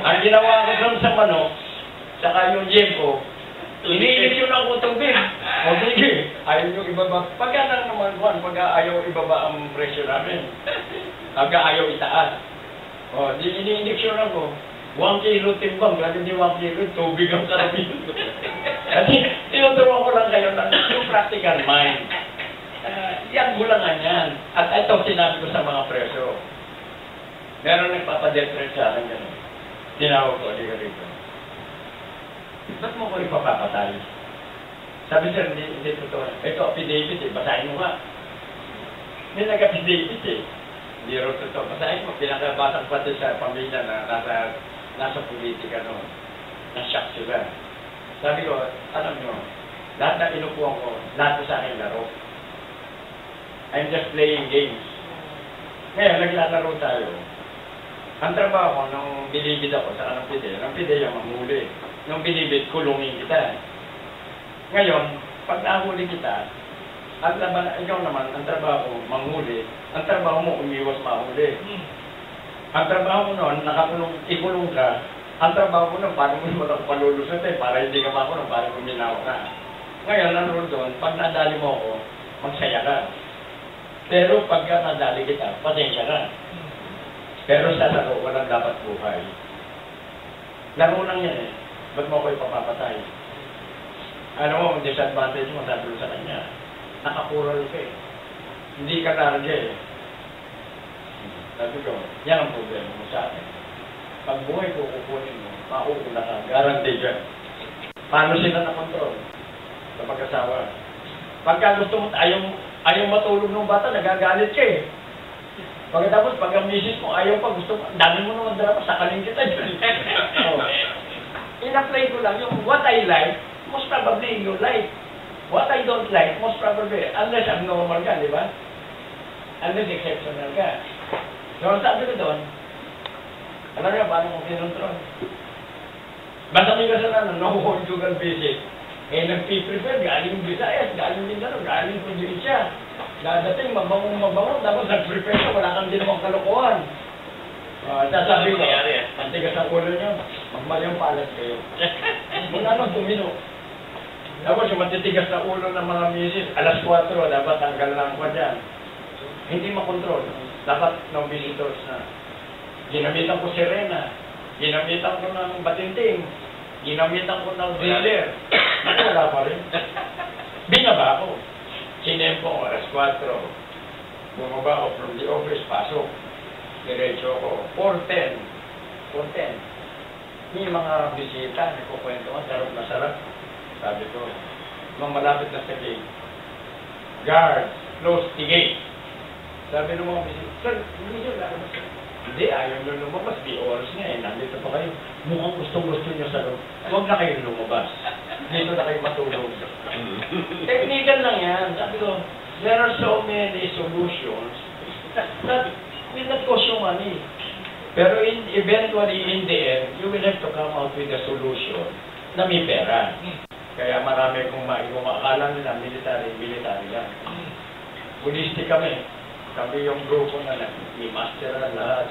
Ang ginawa ko doon sa manok, saka yung yempo, iniilis ako tubig. O sige, ayaw nyo ibaba. Pagka na naman, pagka ayaw ibaba ang presyo namin. Pagka ayaw itaas. O, iniinisyon ako. 1 kilo timbang, kasi hindi 1 kilo, tubig ang karamihan. Kasi tinuturuan ko lang kayo ng yung practical mind. Yan gulangan yan. At ito sinabi ko sa mga presyo. Meron nagpapadepress sa akin gano'n. Tinawag ko, di ka rito. Ba't mo ko ipapapatay? Sabi sir, hindi totoo. Ito, affidavit eh, basahin mo nga. May nag-affidavit eh. Hindi rin totoo. Basahin mo, pinakabasang pati sa pamilya na nasa politika noon. Na-shock sila. Sabi ko, alam nyo, lahat na inupuan ko, lahat ko sa akin laro. I'm just playing games. Ngayon, naglalaro tayo. Ang trabaho ko, nung binibid ako sa anong pide, ang pide yung mamuli. Nung binibid, kulungin kita. Ngayon, pag nahuli kita, at laban, ikaw naman, ang trabaho mo, manghuli, ang trabaho mo, umiwas mahuli. Ang trabaho mo noon, ikulong ka, ang trabaho mo noon, parang mo walang palulusot para hindi ka makulong, parang uminaw ka. Ngayon, naroon doon, pag nadali mo ako, magsaya ka. Pero pagka nadali kita, pasensya ka. Pero sa laro, walang dapat buhay. Laro lang yan eh. Ba't mo ko ipapapatay? Ano mo, ang disadvantage mo, sabi ko sa kanya, nakapural ka eh. Hindi ka larga eh. Sabi ko, yan ang problema mo sa akin. Pag buhay ko, kukunin mo, mauuna ka, guarantee dyan. Paano sila na-control? Sa pag-asawa. Pagka gusto mo, ayaw matulog ng bata, nagagalit ka eh. Pagkatapos, pag ang misis mo, ayaw pa, gusto mo, dami mo naman drama, sakaling kita dyan. In-apply ko lang yung what I like, most probably you like. What I don't like, most probably, unless abnormal ka, di ba? Unless exceptional ka. So, ang sabi ko doon, alam niya, paano mo kinontrol? Basta may kasalanan, no-conjugal visit. Eh, nagpiprepare, galing Visayas, galing Mindanao, galing probinsya. Dadating, mabangong, tapos nag-prepare ka, wala kang ginawang kalokohan. Sasabi ko, ang tigas ang ulo nyo, magmalyang palas kayo. Muna nung tumino. Tapos yung matitigas na ulo ng mga misis, alas 4, dapat tanggal lang pa dyan. Hindi makontrol. Dapat no visitors na. Ginamitan ko sirena. Ginamitan ko ng batinting. Ginamitan ko ng driller. Wala pa rin. Binaba ako. Sinempo ko, alas 4. Bumaba ako from the office, pasok. Diretso ko, 4:10. 4:10. May mga bisita, nagkukwento ko, sarap na sarap. Sabi ko, nung malapit na sa gate, guard, close the gate. Sabi ng mga bisita, sir, hindi nyo lang. Hindi, ayaw nyo lumabas. Di oras nga eh, nandito pa kayo. Mukhang gustong-gusto nyo sa loob. Huwag na kayo lumabas. Dito na kayo matulog. Technical lang yan. Sabi ko, there are so many solutions that will not cost you money. Pero eventually, in the end, you will have to come out with a solution na may pera. Kaya marami kong akala nila, military lang. Buddhistic kami. Kami yung grupo na may master na lahat.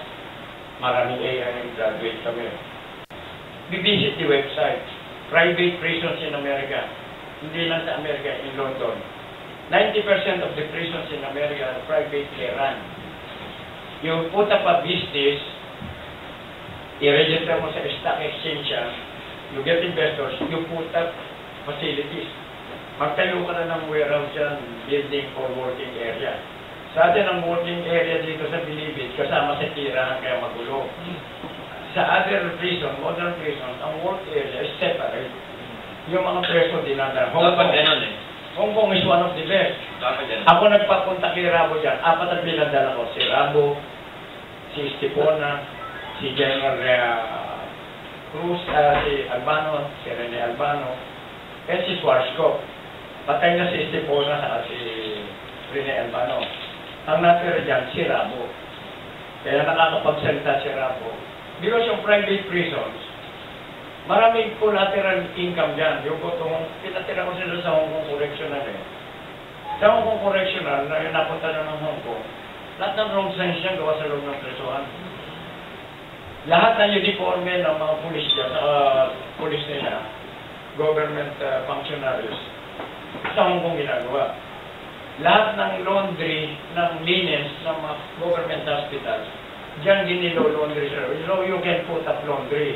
Maraming AI yung graduate kami. Visit the website. Private prisons in America. Hindi lang sa America, in London. 90% of the prisons in America are privately run. You put up a business, i-register mo sa stock exchange yan, you get investors, you put up facilities. Magtayo ka na ng warehouse yan, building or working area. Sa atin ang working area dito sa Bilibid, kasama sa tirahan kaya magulo. Sa other prison, modern prisons, ang work area is separate. Yung mga preso dinadala. Hong Kong is one of the best. Ako nagpapunta kay Rabo dyan, 4 ang binadala ko. Si Rabo, si Estipona, si General Cruz, si Albano, si Rene Albano, at si Schwarzkopf. Patay na si Estipona at si Rene Albano. Ang natira dyan, si Rabo. Kaya nakakapagsalita si Rabo. Because yung private prisons, maraming collateral income dyan. Yung kung pinatira ko sila sa Hong Kong Correctional eh. Sa Hong Kong Correctional, na napunta na ng Hong Kong, lahat ng wrong signs niya gawa sa loob ng presohan. Lahat ng uniforme ng mga pulis dyan, pulis nila, government functionaries, sa Hong Kong ginagawa. Lahat ng laundry, ng linens, ng mga government hospitals, dyan ginilo laundry. So you can put up laundry.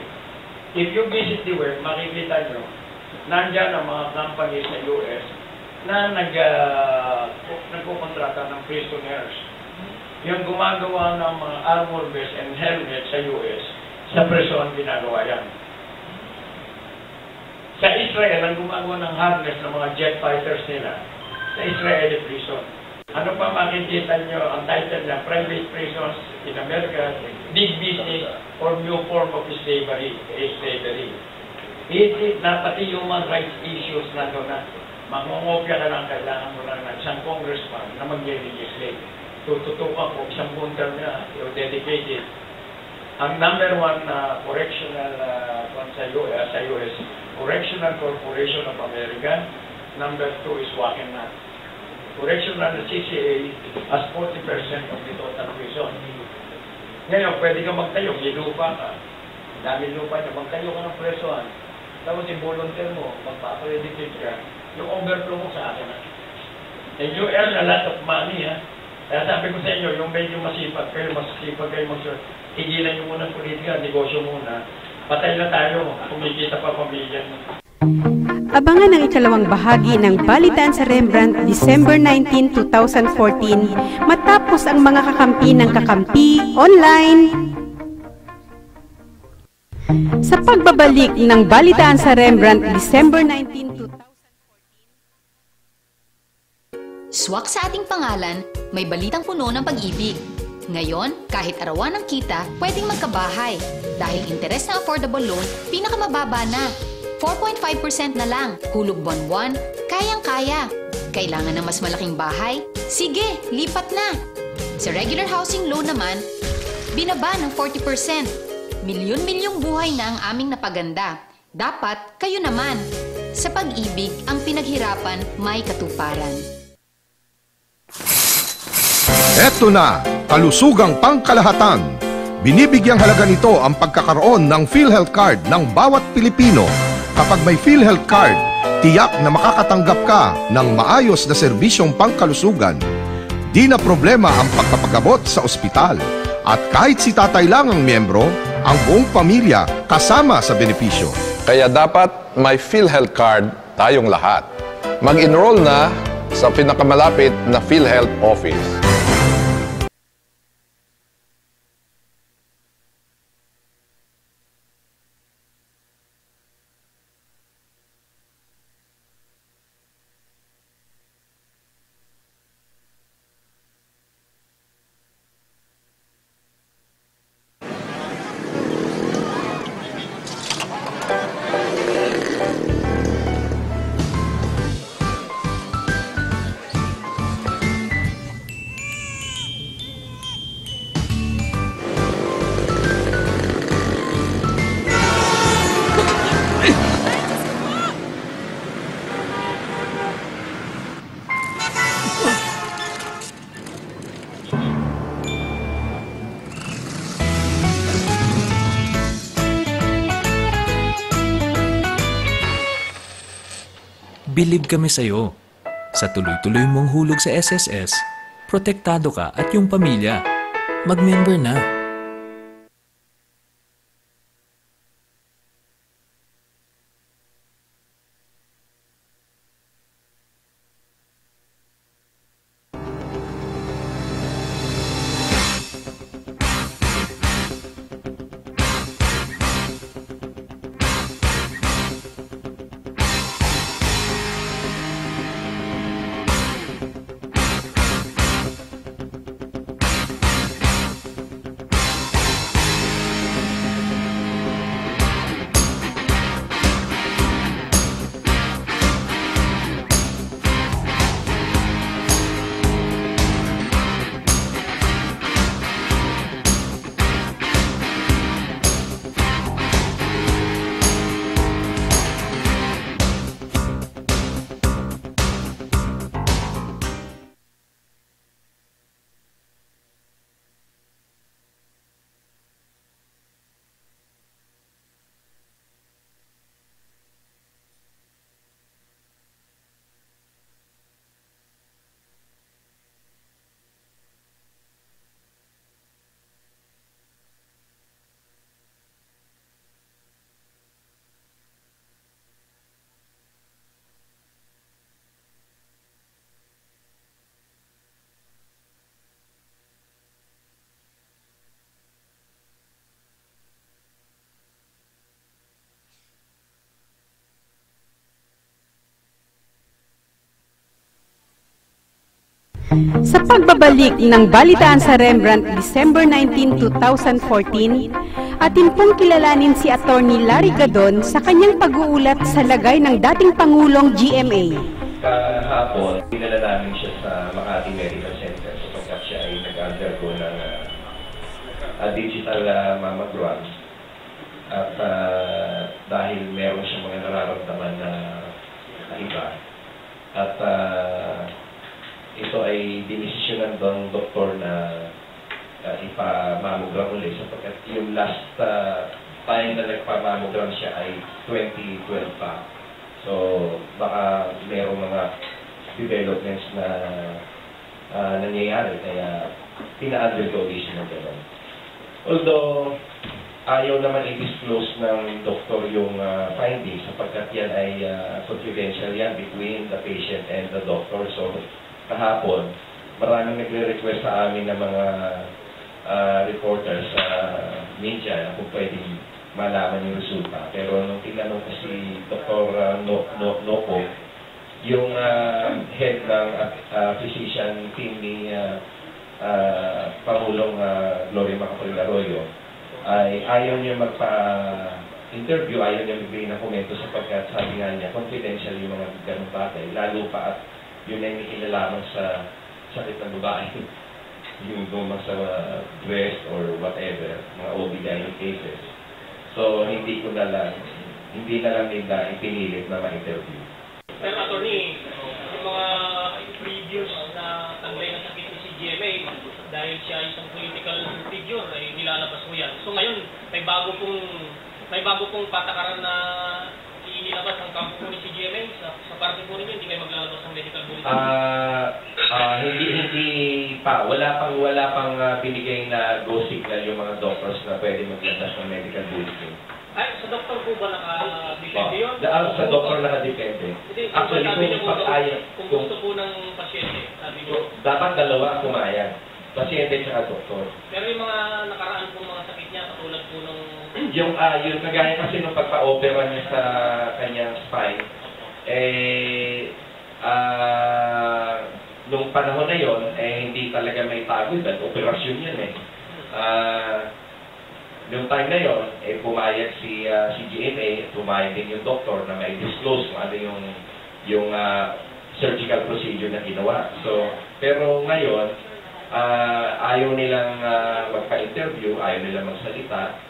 If you visit the web, makikita nyo, nandyan ang mga company sa US na nagkukontrata ng prisoners. Yung gumagawa ng mga armor vest and helmet sa US, sa prison ginagawa yan. Sa Israel, ang gumagawa ng harness ng mga jet fighters nila, sa Israeli prison. Ano pa makikita nyo, ang title niya, Private Prisons in America, Big Business or New Form of Slavery. Na pati human rights issues na doon na mangungopya ka lang, kailangan mo lang ng isang congressman na mag-legislate. Tututukan ko isang buong term na, dedicated. Ang number 1 na correctional sa US, Correctional Corporation of America. Number 2 is Wackenhut. Correctional CCA as 40% of the total prison. Ngayon, pwede ka magtayo, may lupa ka. Dami lupa niya, magtayo ka ng presohan. Tapos yung volunteer mo, magpa-accreditate ka, yung overflow mo sa akin. And you earn a lot of money, ha? Kaya sabi ko sa inyo, yung medyo masipag kayo mag-sure, tigilan nyo muna ng politika, negosyo muna. Patay na tayo, kumikita pa pamilya. Abangan ang ikalawang bahagi ng Balitaan sa Rembrandt December 19, 2014 matapos ang mga kakampi ng kakampi online. Sa pagbabalik ng Balitaan sa Rembrandt December 19, 2014. Swak sa ating pangalan, may balitang puno ng pag-ibig. Ngayon, kahit arawan ng kita, pwedeng magkabahay. Dahil interes na affordable loan, pinakamababa na. 4.5% na lang, hulog buwan-buwan, kayang-kaya. Kailangan ng mas malaking bahay? Sige, lipat na! Sa regular housing loan naman, binaba ng 40%. Milyon-milyong buhay na ang aming napaganda. Dapat kayo naman. Sa pag-ibig, ang pinaghirapan may katuparan. Eto na, kalusugang pangkalahatan. Binibigyang halaga nito ang pagkakaroon ng PhilHealth Card ng bawat Pilipino. Kapag may PhilHealth Card, tiyak na makakatanggap ka ng maayos na serbisyong pangkalusugan. Di na problema ang pagpapagabot sa ospital. At kahit si tatay lang ang miyembro, ang buong pamilya kasama sa benepisyo. Kaya dapat may PhilHealth Card tayong lahat. Mag-enroll na sa pinakamalapit na PhilHealth office. Bilib kami sa'yo. Sa tuloy-tuloy mong hulog sa SSS, protektado ka at yung pamilya. Mag-member na. Sa pagbabalik ng Balitaan sa Rembrandt December 19, 2014, atin pong kilalanin si Attorney Larry Gadon sa kanyang pag-uulat sa lagay ng dating Pangulong GMA. Kahapon, dinala namin siya sa Makati Medical Center sapagkat siya ay nag-undergo ng digital mammogram. At dahil meron siyang mga nararamdaman na iba. At ito ay dinisisyonan ng doktor na ipa-mammogram ulit sapagkat yung last time na nagpa-mammogram siya ay 2012 pa. So, baka merong mga developments na nangyayari kaya pina-undergo siya ng gano'n. Although, ayaw naman i-disclose ng doktor yung findings sapagkat yan ay confidential yan between the patient and the doctor. So, kahapon, maraming nagre-request sa amin ng mga reporters sa media kung pwedeng malaman yung resulta. Pero nung tinanong ko si Dr. Nopo, yung head ng physician team ni Pangulong Gloria Macapagal Arroyo, ay ayaw niya magpa-interview, ayaw niya magbigay ng komento sapagkat sabi nga niya, confidential yung mga ganong bagay, lalo pa at yun ay may kinalaman sa sakit ng babae, yung gumang sa breast or whatever, mga OB-GYN cases. So, hindi na lang nila ipinilit na ma-interview. Pero attorney, yung mga previous na tanglay ng sakit ni si GMA, dahil siya isang political figure, ay nilalabas mo yan. So ngayon, may bago pong patakaran na inilabas ang kampo po ni si GMA. Sa parte po ninyo, hindi kayo maglalabas ng medical bulletin? Hindi pa. Wala pang binigay na go signal yung mga doctors na pwede maglabas ng medical bulletin. Ay, sa doktor po ba naka-depende yun? Sa doktor naka-depende. Actually, kung gusto po ng pasyente, sabi niyo? Dapat dalawa kumayag. Pasyente at doktor. Pero yung mga nakaraan po mga sakit niya, katulad po ng... Yung kagaya kasi nung pagpa-opera niya sa kanyang spine, nung panahon na yon, hindi talaga may tagudan. Operasyon yan Noong time na yon, pumayag si GMA, pumayag din yung doktor na may disclose kung ano yung surgical procedure na ginawa. So, pero ngayon, ayaw nilang magpa-interview, ayaw nilang magsalita,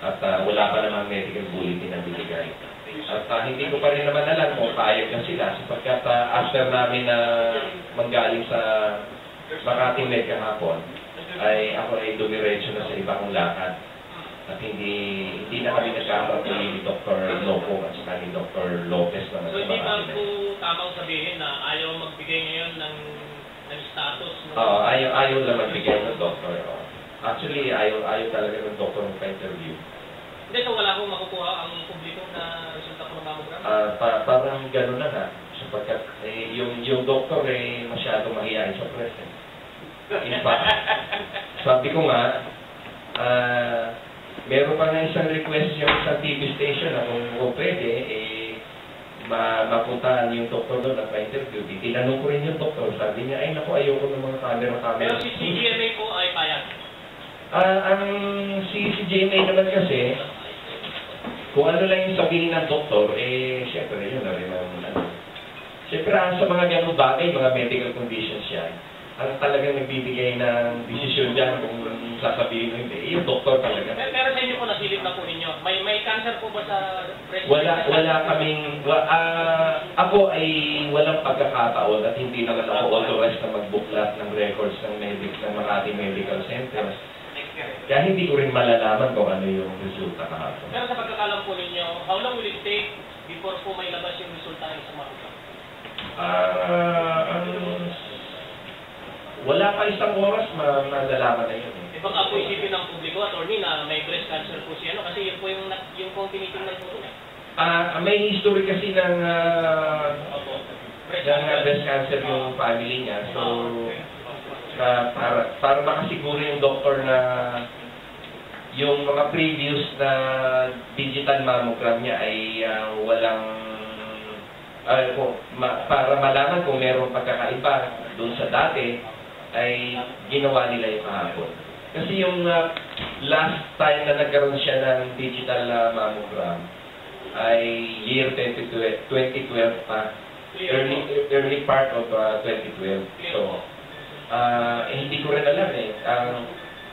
at wala pa namang medical bulletin na binigay. At hindi ko pa rin naman alam kung paayag na sila, sapagkat after namin manggaling sa Makati Med kahapon, ay ako ay dumiretso na sa iba kong lakad. At hindi na kami nagkakaroon ni Dr. Lopo at saka ni Dr. Lopez na so, hindi ba po tamang sabihin na ayaw magbigay ngayon ng status? Ayaw lang magbigay ng doktor. Actually, ayaw talaga ng doktor magpa-interview. Hindi, so wala akong makukuha ang publiko na resulta ko ng mammogram? Parang gano'n na nga. Sapagkat yung doktor masyado mahihain sa press. In fact, sabi ko nga, meron pa nga isang request yung sa TV station na kung pwede, mapuntahan yung doktor doon at pa-interview. Tinanong ko rin yung doktor. Sabi niya, ay naku, ayoko ng mga camera. Pero si GMA po ay payag? Si GMA naman kasi, kung ano lang yung sabihin ng doktor, syempre yun na rin Syempre, sa mga ganun bagay, mga medical conditions yan, ang talagang nagbibigay ng desisyon dyan kung sasabihin mo hindi. Yung doktor talaga. Pero sa inyo po, nasilip na po ninyo. May cancer po ba sa breast? Wala kaming... ako ay walang pagkakataon at hindi naman ako authorized na magbuklat ng records ng Makati Medical Center. Kaya hindi ko rin malalaman kung ano yung resulta kahapon. Pero sa pagkakalam po ninyo, how long will it take before po may labas yung resulta ng isang mammogram? Wala pa isang oras, malalaman na yun. Baka po isipin ng publiko, attorney, na may breast cancer po siya, kasi yun po yung kung tinitingnan po ito. May history kasi ng breast cancer yung family niya. So, para makasiguro yung doktor na yung mga previous na digital mammogram niya ay walang para malaman kung mayroong pagkakaiba doon sa dati, ay ginawa nila yung kahapon. Kasi yung last time na nagkaroon siya ng digital mammogram ay year 2012 pa, early part of 2012. So, hindi ko rin alam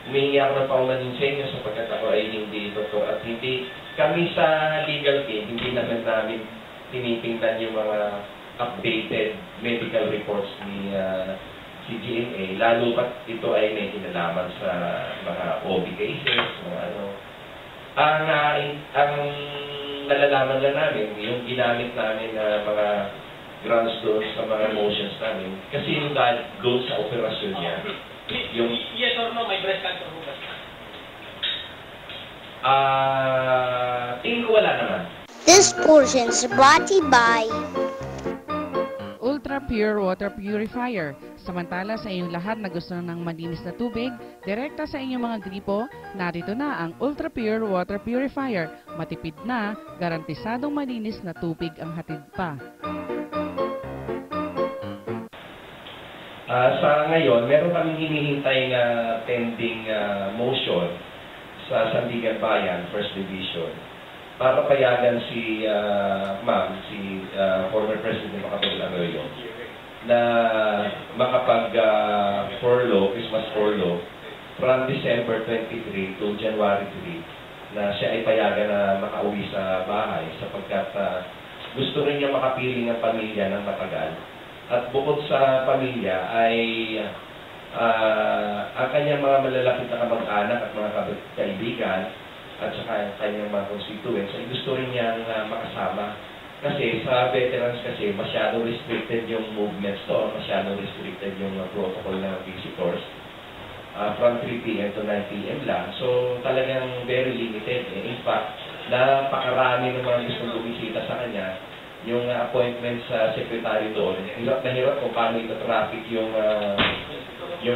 humingi ako ng paumanin sa inyo sapagkat ako ay hindi doktor at hindi kami sa legal team, hindi naman namin tinitingnan yung mga updated medical reports ni GMA, lalo pat ito ay may kinalaman sa mga OB cases, mga ano. Ang nalalaman lang namin, yung ginamit namin na mga grounds doon sa mga motions namin, kasi yung dahil doon sa operasyon niya, yung... Yes or no, may breast cancer po ba? Tingin ko wala naman. This portion is brought to you by Ultra Pure Water Purifier. Samantala sa inyong lahat na gusto ng malinis na tubig, direkta sa inyong mga gripo, narito na ang Ultra Pure Water Purifier. Matipid na, garantisadong malinis na tubig ang hatid pa. Sa ngayon, meron kaming hinihintay na pending motion sa Sandigan Bayan, First Division, para payagan si former President Macapagal Arroyo na makapag-furlough, Christmas furlough, from December 23 to January 3, na siya ay payagan na makauwi sa bahay sapagkat gusto rin niya makapiling ng pamilya ng matagal. At bukod sa pamilya ay ang kanyang mga malalapit na kamag-anak at mga kaibigan at saka ang kanyang mga constituents ay gusto rin niyang makasama. Kasi sa veterans kasi masyado restricted yung movements to, masyado restricted yung protocol ng visitors. From 3 p.m. to 9 p.m. lang. So talagang very limited. In fact, napakarami ng mga gustong bumisita sa kanya. Yung appointment sa secretary doon, hirap na hirap kung paano ito traffic yung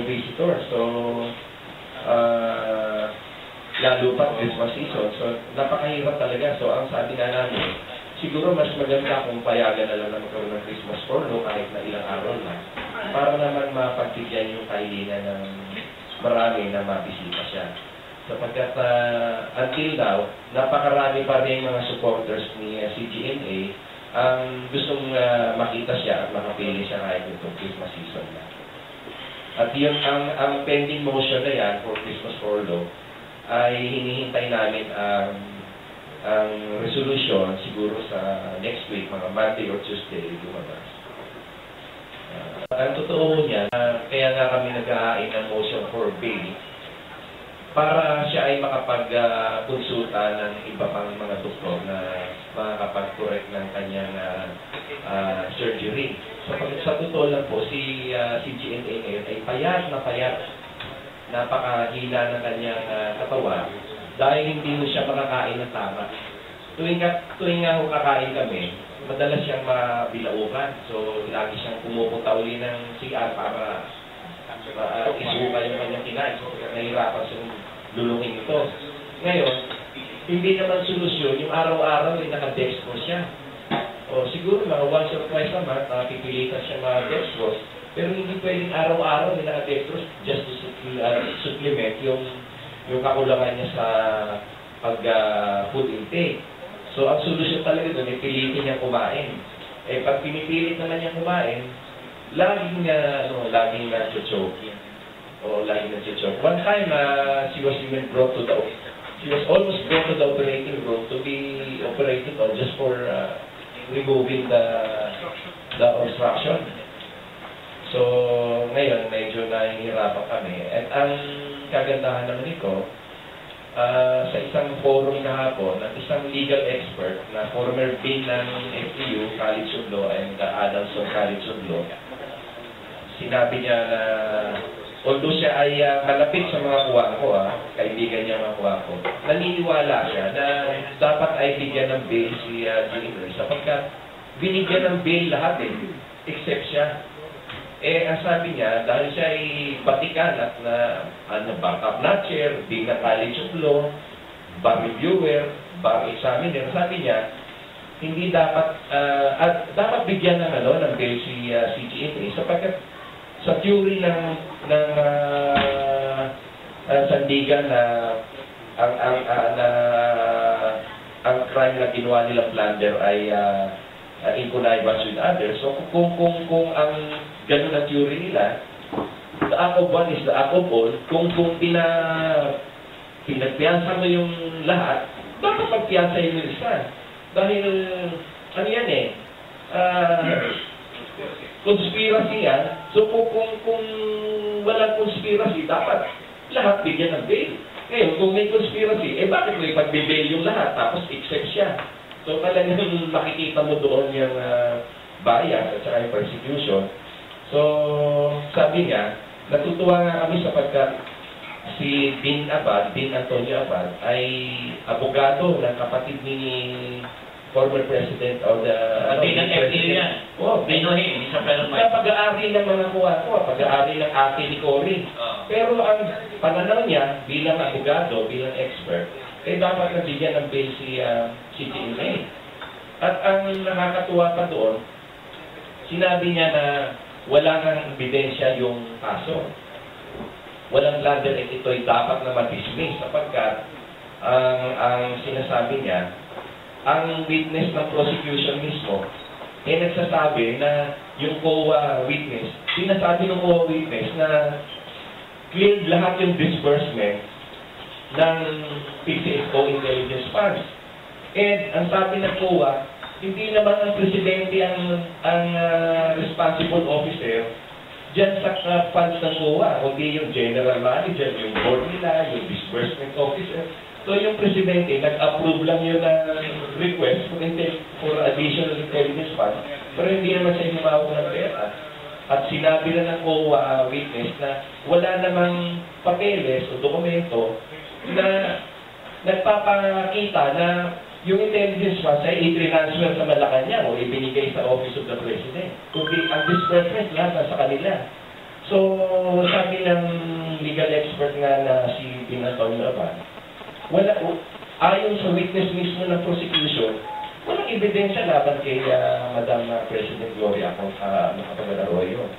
visitor. So, lalo pa Christmas season. So, napakahirap talaga. So, ang sabi nga namin, siguro mas maganda kung payagan na lang na magkaroon ng Christmas furlough kahit na ilang araw lang. Para naman mapagbigyan yung kahilingan ng marami na mabisita siya. Sapagkat until now, napakarami pa rin mga supporters ni CGNA ang gustong makita siya at makapili siya kahit itong Christmas season na. At yun, ang pending motion na yan for Christmas furlough ay hinihintay namin ang resolution siguro sa next week, mga Monday or Tuesday, lumabas. Ang totoo niya, kaya nga kami nag-hain ng motion for bail para siya ay makapag-konsulta ng iba pang mga doktor na makakapag-correct ng kanyang surgery. Sa totoo lang po, si CGNA ngayon ay payat na payat. Napakahina ng kanyang katawan dahil hindi mo siya makakain ng tama. Tuwing nga kakain kami, madalas siyang mabilaukan. So, lagi siyang pumupunta uli ng CR para isuka yung kanyang kinain. So, nahirapan siyang lulungin ito. Ngayon, hindi naman solusyon, yung araw-araw ay naka-dextrose siya. O siguro mga once or twice a month, pipilitan siya mga-dextrose. Pero hindi pwedeng araw-araw ay naka-dextrose just to supplement yung kakulangan niya sa pag-food intake. So, ang solusyon talaga doon ay pilitin niya kumain. Eh, pag pinipilit naman niya kumain, laging na-choke. O laging na-choke. One time, she was almost brought to the operating room to be operated on just for removing the obstruction. So, ngayon, medyo nahihirapan kami. At ang kagandahan naman nito, sa isang forum kahapon, at isang legal expert na former dean ng FTU, College of Law, and Adamson College of Law, sinabi niya na although siya ay malapit sa mga kuwako, kaibigan niya mga kuwako, naniniwala siya na dapat ay bigyan ng bail si Jimmy sapagkat binigyan ng bail lahat except siya. Eh, ang sabi niya, dahil siya ay batikan at backup notcher, being na College of Law, bar reviewer, bar examiner, sabi niya, hindi dapat, dapat bigyan ng bail si CGNA sapagkat sa theory ng Sandigan na ang crime na ginawa nilang plunder ay in connivance with others. So kung ang ganun na theory nila, the act of one is the act of all. Kung pinagpiyansa mo yung lahat, dapat pagpiyansa yung isa. Dahil, ano yan conspiracy yan. So kung walang conspiracy, dapat lahat bigyan ng bail. Ngayon, kung may conspiracy, bakit may pagbe-bail yung lahat, tapos accept siya? So talagang makikita mo doon yung bias at saka yung persecution. So sabi niya, natutuwa nga kami sapagkat si Dean Antonio Abad, ay abogado ng kapatid ni former president of the... Pati ng FDL yan. Binuhin, isa pa lang. Sa pag-aari ng mga kuha ko, pag-aari ng ate ni Cory. Pero ang pananaw niya, bilang abogado, bilang expert, dapat nabigyan ng bail si GMA. At ang nakakatuwa pa doon, sinabi niya na wala nang ebidensya yung kaso. Walang blunder at ito'y dapat na ma-dismiss sapagkat ang sinasabi niya, ang witness ng prosecution mismo, nagsasabi na yung COA witness, sinasabi ng COA witness na cleared lahat yung disbursement ng PCSO intelligence funds. And ang sabi ng COA, hindi naman ang presidente ang responsible officer dyan sa funds ng COA, kundi yung general manager, yung board nila, yung disbursement officer. So yung presidente, nag-approve lang yun ng request for additional intelligence funds, pero hindi naman siya humawak ng pera. At sinabi na ng COA witness na wala namang papeles o dokumento na nagpapakita na yung intelligence funds ay i-transfer sa Malacanang o ibinigay sa Office of the President. Kundi ang disbursement lahat sa kanila. So, sabi ng legal expert nga na si Dean Antonio Abad, ayon sa witness mismo ng prosecution, walang ebidensya laban kay Madam President Gloria kung Macapagal-Arroyo.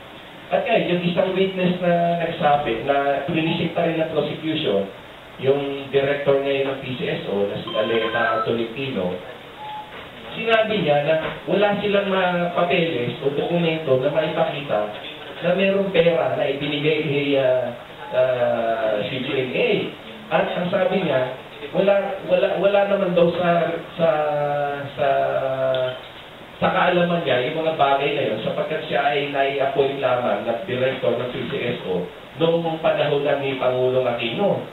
At kaya, yung isang witness na nagsabi na pininisita rin ng prosecution, yung director ngayon ng PCSO, na si Aleta Tolentino, sinabi niya na wala silang mga papeles o dokumento na maipakita na mayroong pera na ibinigay kay CGMA. At ang sabi niya, wala naman daw sa kaalaman niya yung mga bagay na yun sapagkat siya ay nai-appoint lamang na director ng PCSO noong panahon na ni Pangulong Aquino.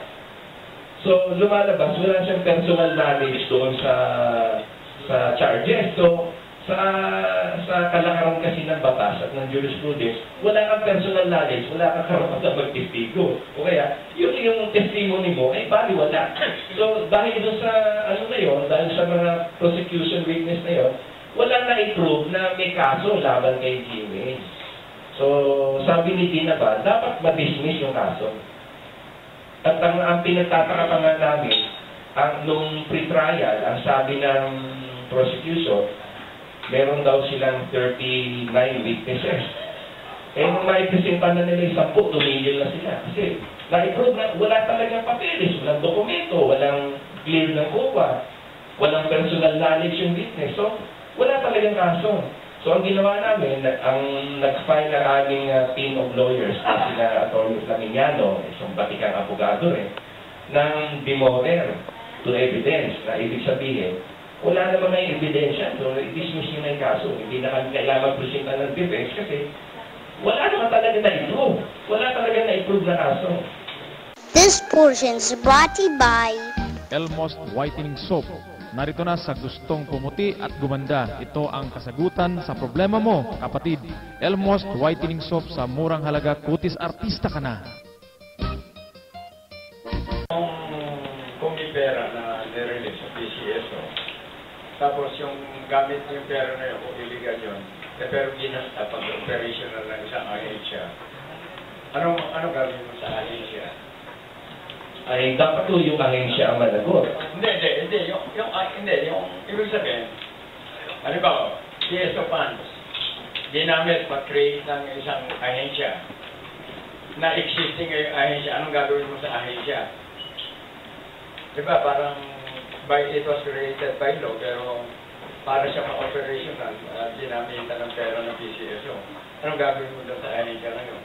So, lumalabas, wala siyang personal knowledge doon sa charges. So, sa kalakaran kasi ng batas at ng jurisprudence, wala kang personal knowledge, wala kang karapatang magtestigo. O kaya, yung testimony mo ay baliwala. So, dahil doon sa, dahil sa mga prosecution witness na yon, wala na i-prove na may kaso laban kay GMA. So, sabi ni Dean Abad, dapat ma-dismiss yung kaso. At ang pinagtataka pa nga namin, nung pre-trial, ang sabi ng prosecution, meron daw silang 39 witnesses. Nung maipresenta na nila 10, tumigil na sila. Kasi na-prove na wala talagang papeles, walang dokumento, walang clear ng COA, walang personal knowledge yung witness. So, wala talagang kaso. So, ang ginawa namin, ang nag-file ng aming team of lawyers, na sila Atty. Flamignano, isang batikang abogado rin, ng demorer to evidence, na ibig sabihin, wala naman may ebidensya, so i-dismiss nyo na yung kaso. Hindi na kami kailangan presenta ng defense kasi wala naman talaga na-improve. Wala talaga na-improve na kaso. This portion is brought to you by Elmost Whitening Soap. Narito na sa gustong pumuti at gumanda. Ito ang kasagutan sa problema mo, kapatid. Elmost Whitening Soap sa murang halaga, kutis artista ka na. Kung may pera na nirelease sa PCSO, tapos yung gamit yung pera na yun, kung illegal yun, pero ginasta pag operational ng isang ahensya, anong gagawin mo sa ahensya? Ay dapat po yung ahensya ang managot. Hindi. Yung ibig sabihin, halimbawa, PSO funds, ginamit pa-create ng isang ahensya, na existing ahensya, anong gagawin mo sa ahensya? Diba, parang it was created by law, pero para siya ma-operational, ginamitan ng pera ng PCSO. Anong gagawin mo doon sa ahensya na yun?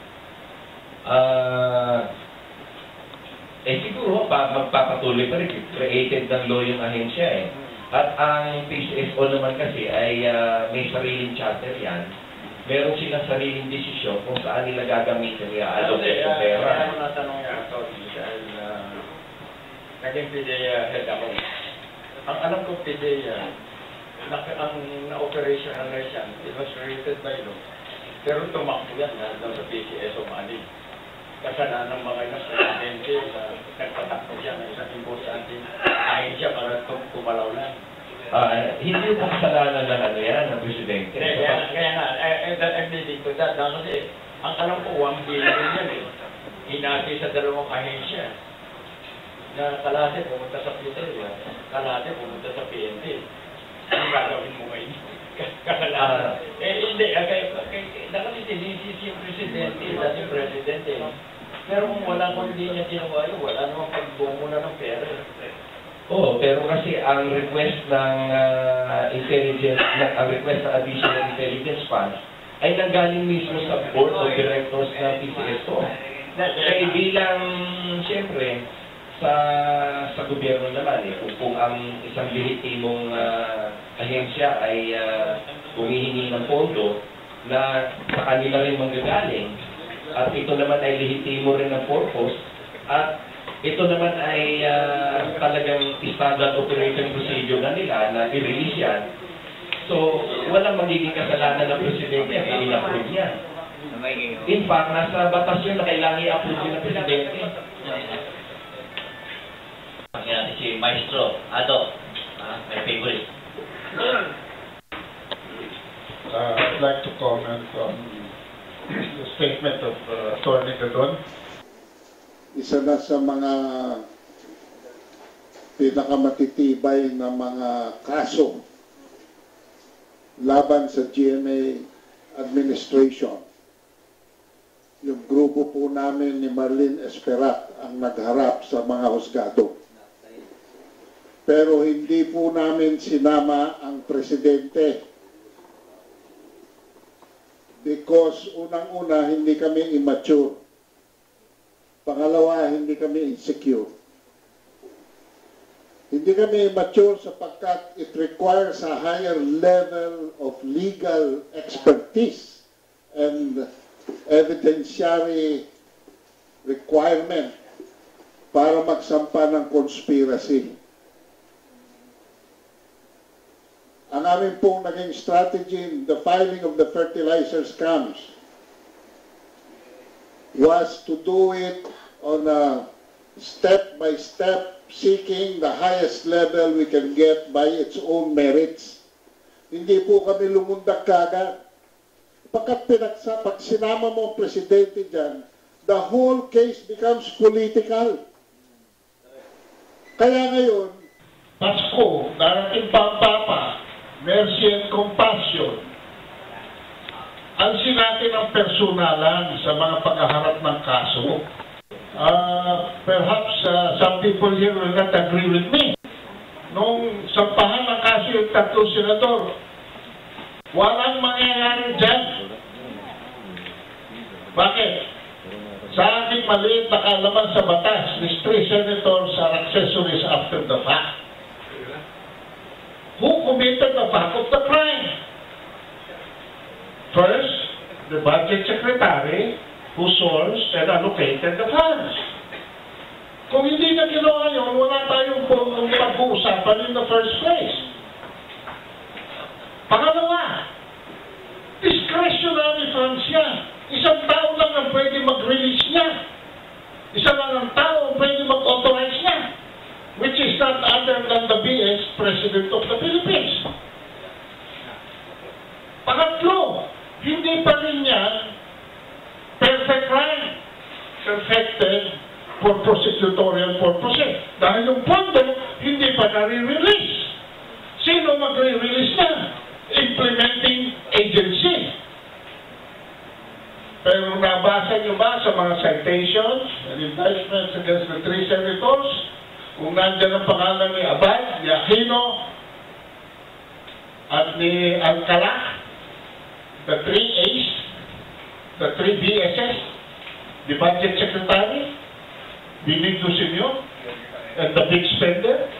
Siguro, magpapatuloy pa rin. Created ng law yung ahensya eh. At ang PCSO naman kasi ay may sariling charter yan. Meron silang sariling desisyon kung saan nila gagamitin i-allocate yung pera. Kaya mo natanong yung authority dahil naging PDEA head ako. Ang alam ko PDEA, ang na-operational na siya, it was created by law. Pero tumakbo yan doon sa PCSO money. kasalanan ng mga presidente sa nagpatakbo siya ng isang importante ahensya para tumalaw lang. Hindi po kasalanan ng ano yan, ng presidente. Kaya nga, I'm leading to that. Kasi, ang alam ko, 1 billion yan eh. Hinati sa 2 ahensya. Na kalate pumunta sa Peter, kalate pumunta sa PNP. Ang gagawin mo ngayon? Kasalanan. Hindi. Kasi sinisisi yung presidente, dating presidente. Pero kung wala ko hindi niya ginawa yun, wala namang pagbungo na ng pera. Oo, pero kasi ang request ng ang request ng Additional Intelligence Fund ay nanggaling mismo sa Board of Directors ng PCSO. Kaya bilang, siyempre, sa gobyerno naman, kung ang isang lehitimong ahensya ay humihingi ng pondo na sa kanila rin manggagaling, at ito naman ay lehitimo rin ng purpose, at ito naman ay talagang standard operating procedure na nila na i-release yan. So, walang magiging kasalanan ng presidente at i-approve niya. In fact, nasa batas yun na kailangan i-approve yun ng presidente. Yan si Maestro Ado, my favorite. I'd like to comment on the statement of Attorney Gadon. Isa na sa mga pinakamatitibay na mga kaso laban sa GMA administration. Yung grupo po namin ni Marlene Esperat ang nagharap sa mga husgado. Pero hindi po namin sinama ang presidente because unang-una hindi kami immature. Pangalawa, hindi kami insecure. Hindi kami immature sapagkat it requires a higher level of legal expertise and evidentiary requirement para magsampa ng conspiracy. Ang amin pong naging strategy in the filing of the fertilizer scams was to do it on a step-by-step, seeking the highest level we can get by its own merits. Hindi po kami lumundag kagad. Pag sinama mo ang presidente dyan, the whole case becomes political. Kaya ngayon, Pasko, darating pa ang Papa, mercy and compassion. Alsin natin ang personalan sa mga paghaharap ng kaso. Perhaps some people here will not agree with me. Nung sampahan ng kaso yung 3 senador, walang mangyayari dyan. Bakit? Sa ating maliit na kaalaman sa batas, these 3 senators are accessories after the fact. Who committed the fact of the crime? First, the budget secretary who sourced and allocated the funds. Kung hindi na ginawa yun, wala tayong pag-uusapan in the first place. Pangalawa, discretionary funds yan. Isang tao lang ang pwede mag-release niya. Isa lang ang tao ang pwede mag-authorize niya, which is not other than the BS President of the Philippines. Pangatlo, hindi pa rin yan perfect crime, perfected for prosecutorial purposes. Dahil yung pondo, hindi pa nare-release. Sino magre-release na? Implementing agency. Pero nabasa nyo ba sa mga citations and indictments against the 3 senators? Kung nandyan ang pangalan ni Abad, ni Aquino, at ni Alcala, the 3 A's, the 3 BSS, the budget secretary, Benigno Senior, and the big spender,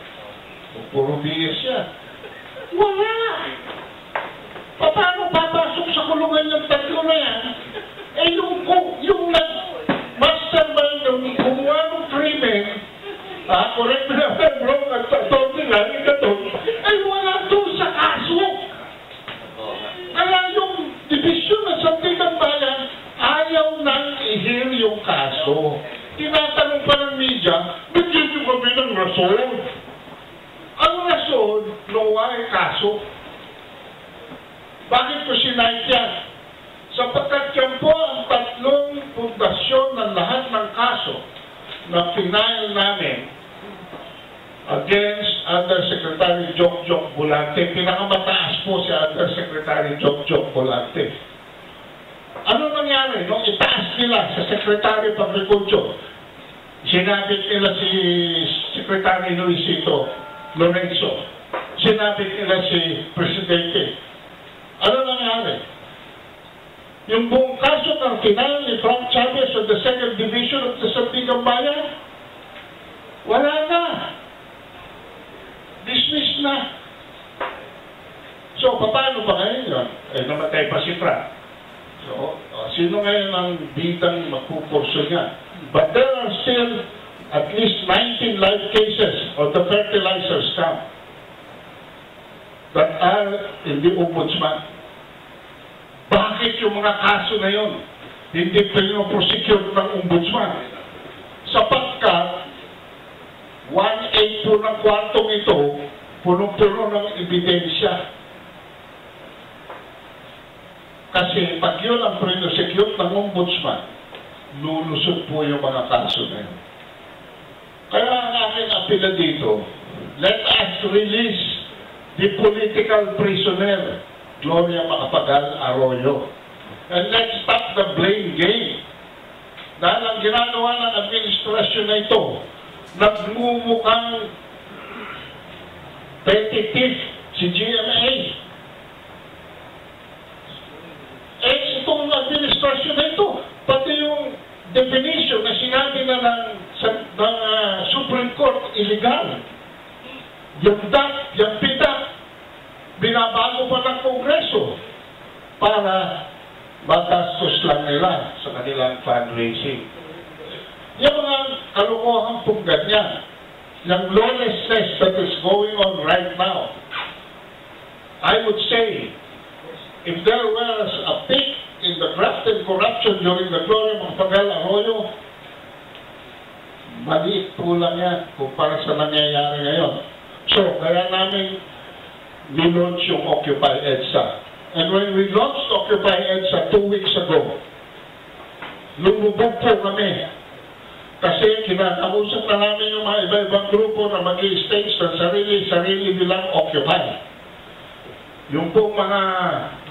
puro BS yan. Wala! Paano papasok sa kulungan ng 3 na yan? Eh yung mastermind ng gumawa ng krimen, correct me if I'm wrong, at attorney lang, ay wala doon sa kaso. Kaya yung division ng Sandigan Bayan, ayaw nang i-hear yung kaso. Tinatanong pa ng media, bigyan nyo kami ng rason. Ang rason, nawa ay kaso. Bakit ko sinight yan? Sapagkat yan po ang tatlong pundasyon ng lahat ng kaso na final namin against Undersecretary Jokjok Volante. Pinakamataas po si Undersecretary Jokjok Volante. Ano nangyari? Nung itaas nila sa Secretary of Agriculture, sinabit nila si Secretary Luisito Lorenzo, sinabit nila si Presidente. Ano nangyari? Yung buong kaso ng final ni Frank Chavez of the 2nd Division of the Sandigan Bayan, wala na. Dismiss na. So, paano ba ngayon yun? Eh, namatay pa si Frank. So, sino ngayon ang bidang magpukurso niya? But there are still at least 19 live cases of the fertilizer scam that are in the Ombudsman. Bakit yung mga kaso na yun hindi pinoprosecute ng Ombudsman? Sapagkat 1/8 po ng kwartong ito punong-puno ng ebidensya. Kasi pag yun ang prosecute ng Ombudsman, lulusot po yung mga kaso na yun. Kaya ang aking apela dito, let us release the political prisoner, Gloria Macapagal Arroyo. And let's stop the blame game. Dahil ang ginagawa ng administrasyon na ito, nagmumukhang petitive si GMA. Eh, itong administrasyon na ito, pati yung definition na sinabi na ng Supreme Court illegal. Yung DAP, yung PIDAP, binabago pa ng Kongreso para magastos lang nila sa kanilang fundraising. Yung mga kalukuhang pong ganyan, yung lawlessness that is going on right now, I would say, if there was a peak in the graft and corruption during the Gloria Macapagal Arroyo, maliit po lang yan kumpara sa nangyayari ngayon. So, kaya namin nilaunch yung Occupy EDSA. And when we launched Occupy EDSA 2 weeks ago, lumubog po kami. Kasi kinakausap na namin yung mga iba-ibang grupo na mag-i-stage ng sarili nilang Occupy. Yung pong mga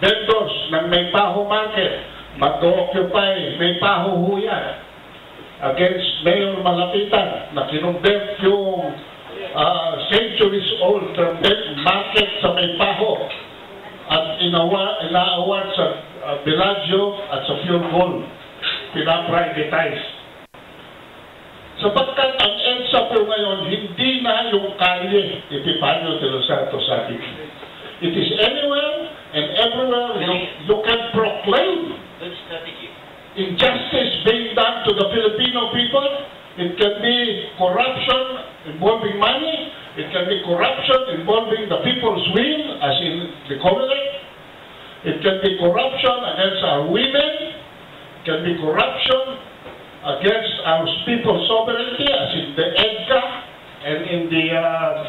vendors ng May Paho Market, mag-occupy May Paho Huyan against Mayor Malapitan na kinumbert yung centuries-old market sa May Paho at ina-award sa Bellagio at sa Pure Gold. Pina-privatize. Sapagkat ang EDSA po ngayon, hindi na yung kalye Epifanio de los Santos Aguic. It is anywhere and everywhere you can proclaim injustice being done to the Filipino people. It can be corruption involving money. It can be corruption involving the people's will, as in the Comelec. It can be corruption against our women. It can be corruption against our people's sovereignty, as in the EDCA and in the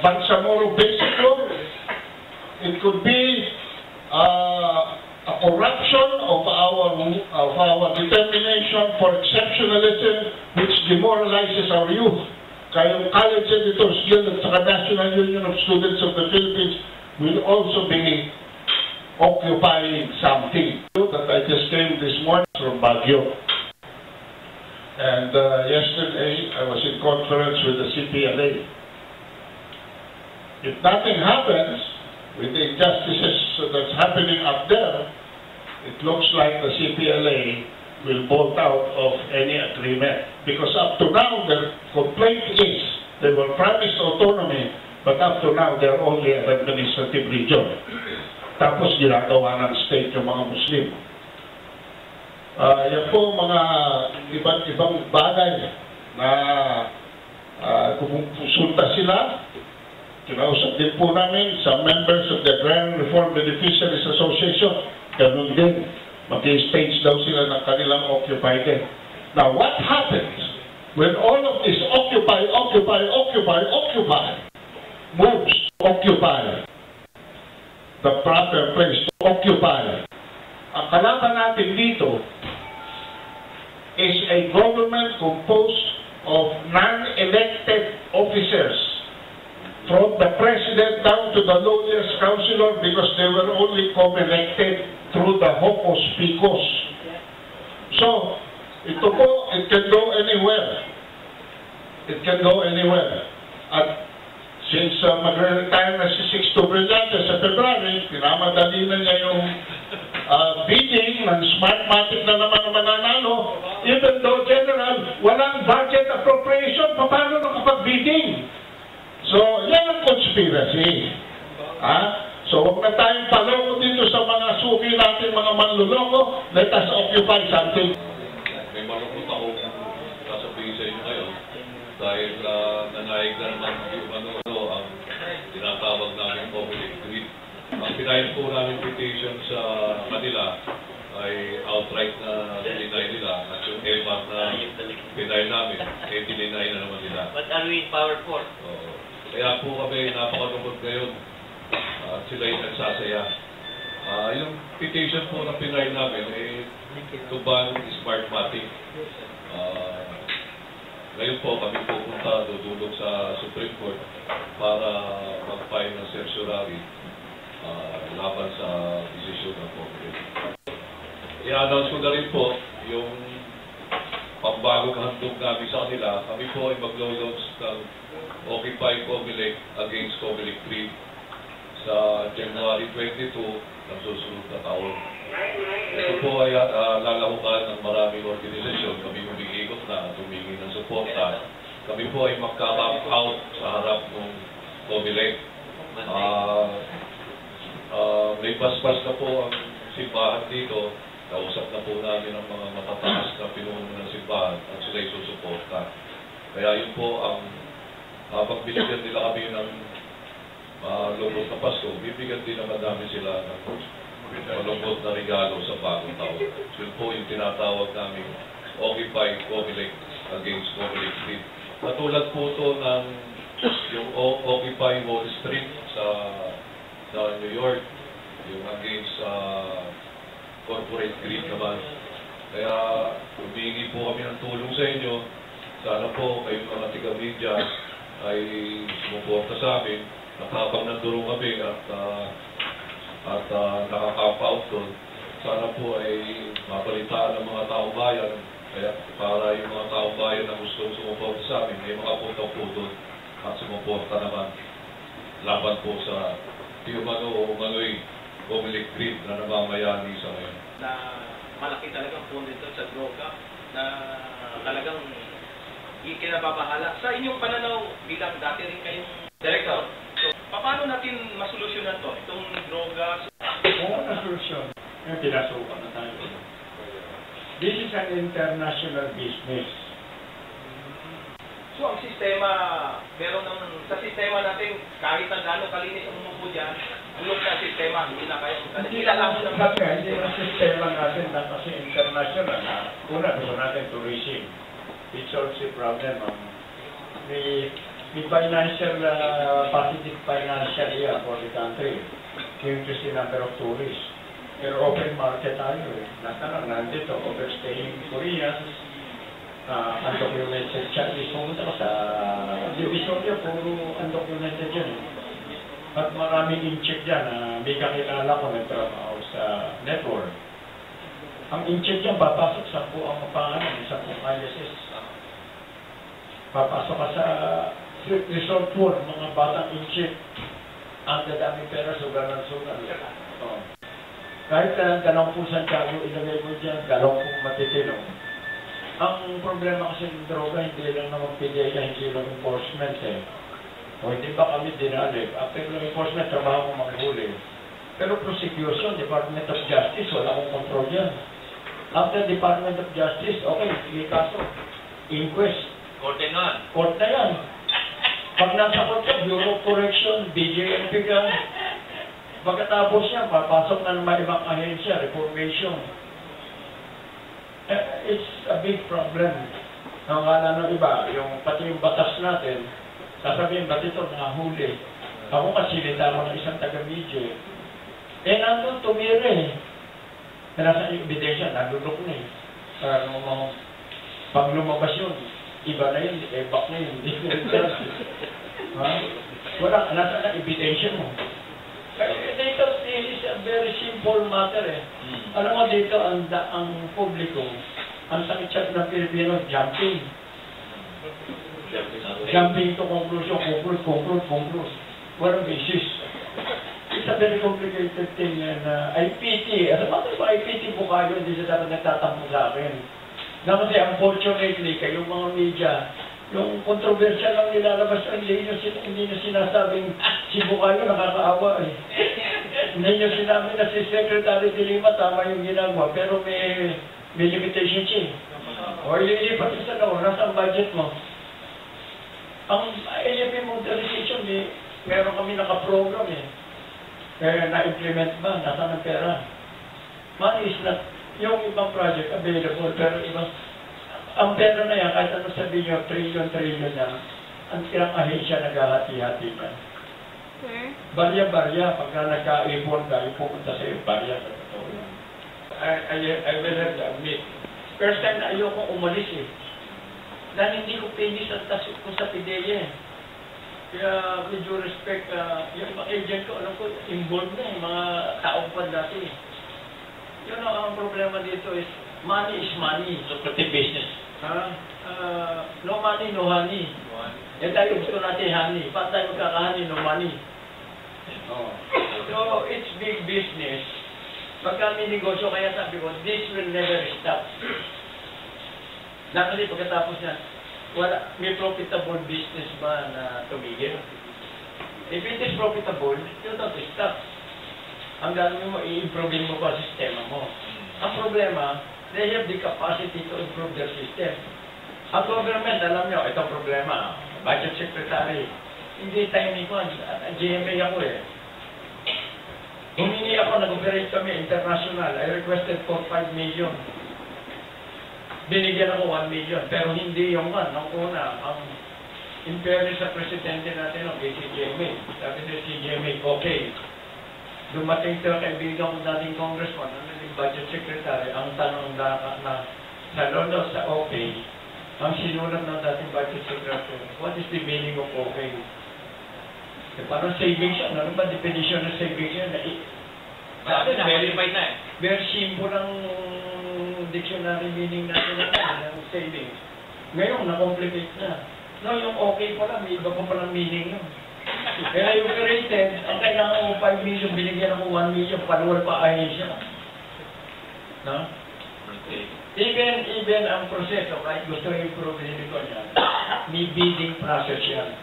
Bangsamoro Basic Law. It could be a corruption of our determination for exceptionalism, which demoralizes our youth. Kaya yung College Editors Guild at saka National Union of Students of the Philippines will also be occupying something. That I just came this morning from Baguio. And yesterday I was in conference with the CPLA. If nothing happens with the injustices that's happening up there, it looks like the CPLA will bolt out of any agreement. Because up to now, their complaint is they were promised autonomy, but up to now, they're only an administrative region. Tapos ginagawa ng state yung mga Muslim. Yan po mga ibang bagay na kumusulta sila. Kinausap din po namin sa members of the Agrarian Reform Beneficiaries Association. Ganun din, mag-stage daw sila ng kanilang Occupy din. Now, what happens when all of this occupy moves to occupy the proper place to occupy? Ang kalaban natin dito is a government composed of non-elected officers, from the president down to the lowest councilor, because they were only co-elected through the hocus picus. So, ito po, it can go anywhere. It can go anywhere. At since magre-retire na si Sixto Brillante sa February, pinamadali na niya yung bidding ng Smartmatic na naman mananalo. Even though, General, walang budget appropriation, paano nakapag-bidding? So, yan ang conspiracy. So, huwag na tayong paloko dito sa mga suki natin, mga manluloko. Let us occupy something. May malungkot ako sasabihin sa inyo ngayon dahil nanayag na naman yung ang tinatawag namin public grid. Ang pinayag po namin petition sa kanila ay outright na dinay nila at yung EMA na pinay namin, dinay na naman nila. But are we power for? Kaya po kami napakalungkot ngayon at sila yung nagsasaya. Yung petition po na pinay namin ay to ban Smartmatic. Ngayon po kami pupunta dudulog sa Supreme Court para mag-file ng certiorari laban sa desisyon ng Congress. I-announce ko na rin po yung pagbagong handog namin sa kanila. Kami po ay mag-launch ng Occupy Comelec against Comelec 3 sa January 22 ng susunod na taon. Ito po ay lalahukan ng maraming organisasyon. Kami humiikot na at humingi ng suporta. Kami po ay magka-camp out sa harap ng Comelec. May paspas na po ang simbahan dito. Kausap na po namin ang mga matataas na pinuno ng simbahan at sila'y susuporta. Kaya yun po ang habang binigyan nila kami ng lungkot na Pasko, bibigyan din naman namin sila ng malungkot na regalo sa bagong taon. Yun po yung tinatawag namin Occupy Comelec against Comelec 3. Katulad po ito ng yung Occupy Wall Street sa New York, yung against corporate greed naman. Kaya humingi po kami ng tulong sa inyo. Sana po kayong mga tiga-media ay sumuporta sa amin. Nakakang nandurong kami at nakaka-camp out doon. Sana po ay mabalitaan ng mga taong bayan. Kaya para yung mga taong bayan na gustong sumuporta sa amin, ay makapunta po doon at sumuporta naman laban po sa Tiumano o Umano'y Comelec Grid na namamayani sa ngayon. Na malaki talagang puno dito sa droga na talagang ikinababahala. Sa inyong pananaw bilang dati rin kayong director, so paano natin masolusyonan to? Itong droga? Oo, na solusyon. Yung pinasukan na tayo. This is an international business. So ang sistema, meron ng, sa sistema natin, kahit ang gano'ng kalinis ang umupo dyan, bulog na sistema, hindi na kaya. Hindi ang sistema natin na kasi international na. Una, gusto natin tourism. It solves the problem. May financial, positive financial year for the country. Increase the number of tourists. Pero open market tayo eh. Nandito, overstaying Koreans, undocumented Chinese, pumunta ka sa Divisoria, puro undocumented yan. At maraming in-check dyan, may kakilala ko nagtrabaho sa network. Ang in-check dyan, papasok sa ang pangalan, sa ISS. Papasok ka sa resort pool, mga batang in-check. Ang dadaming pera, sugaran-sugar. Kahit dalawang po Santiago, ilagay mo dyan, dalawang pong matitino. Ang problema kasi ng droga, hindi lang naman PDEA, hindi lang enforcement eh. O hindi ba kami dinali? After ng enforcement, trabaho ko maghuli. Pero prosecution, Department of Justice, wala akong control yan. After Department of Justice, okay, sige kaso. Inquest. Korte na. Court na yan. Pag nasa court ka, Bureau of Correction, BJNP ka, pagkatapos yan, papasok na naman ibang ahensya, reformation. it's a big problem. Ang akala ng iba, pati yung batas natin, sasabihin, ba't ito nahuli? Ako kasi nitama ng isang taga-media. Nandun tumira eh. Nasa ebidensya, nalulok na eh. Pag lumabas yun, iba na yun, back na yun. Wala, nasa na ebidensya mo. Dito, this is a very simple matter eh. Alam mo dito, ang publiko, ang sakit siya ng Pilipino, jumping. Jumping to conclusion, conclude. Walang basis. It's a very complicated thing and I pity. As a matter of fact, I pity po kayo, hindi siya dapat nagtatampo sa akin. Na kasi unfortunately, kayong mga media, yung kontrobersya lang nilalabas, hindi nyo sinasabing si Bukayo nakakaawa eh. Hindi nyo sinabi na si Secretary de Lima tama yung ginagawa, pero may limitation siya eh. O ililipat sa nasa budget mo. Ang AFP modernization, meron kami nakaprogram eh. Kaya na-implement ba? Nasaan ang pera? Money is not, yung ibang project available, pero ibang, ang pera na yan, kahit ano sabihin nyo, trillion na, ang ilang ahensya naghahati-hati ka. Barya-barya, pagka nagka-ipon ka, yung pupunta sa iyo, barya sa totoo. I will have to admit, first time na ayoko umalis eh. Dahil hindi ko pinis ang tasok ko sa PIDEA eh. Kaya, with due respect, yung mga agent ko, alam ko, involved na yung mga taong pa dati. Yun ang problema dito is, money is money. Lucrative business. No money, no honey. Yan tayo gusto natin honey. Paano tayo magkaka-honey, no money? So, it's big business. Pagka may negosyo, kaya sabi ko, this will never stop. Kasi pagkatapos yan, may profitable business ba na tumigil? If it is profitable, you don't stop. Ang gagawin mo, i-improve mo pa sistema mo. Ang problema, they have the capacity to improve their system. Ang government, alam nyo, itong problema, budget secretary, hindi timing ko, GMA ako eh. Humingi ako, nag-operate kami, international, I requested for 5 million. Binigyan ako 1 million, pero hindi yung nung una, ang in fairness sa presidente natin ng CGMA. Sabi sa CGMA, okay. Dumating sa kaibigan ko dating congressman, naging budget secretary, ang tanong na sa London sa okay, ang sinulat ng dating budget secretary, what is the meaning of okay? Parang savings yan, ano ba definition ng savings yan? Verified na eh. Very simple ang dictionary meaning natin ng savings. Ngayon, na-complicate na. No, yung okay pala, may iba pa palang meaning yun. Kaya yung created, ang kailangan mo 5 million, binigyan ako 1 million, paluwal pa ayun siya. No? Even ang proseso, kahit gusto i-improve nito niya, may bidding process yan.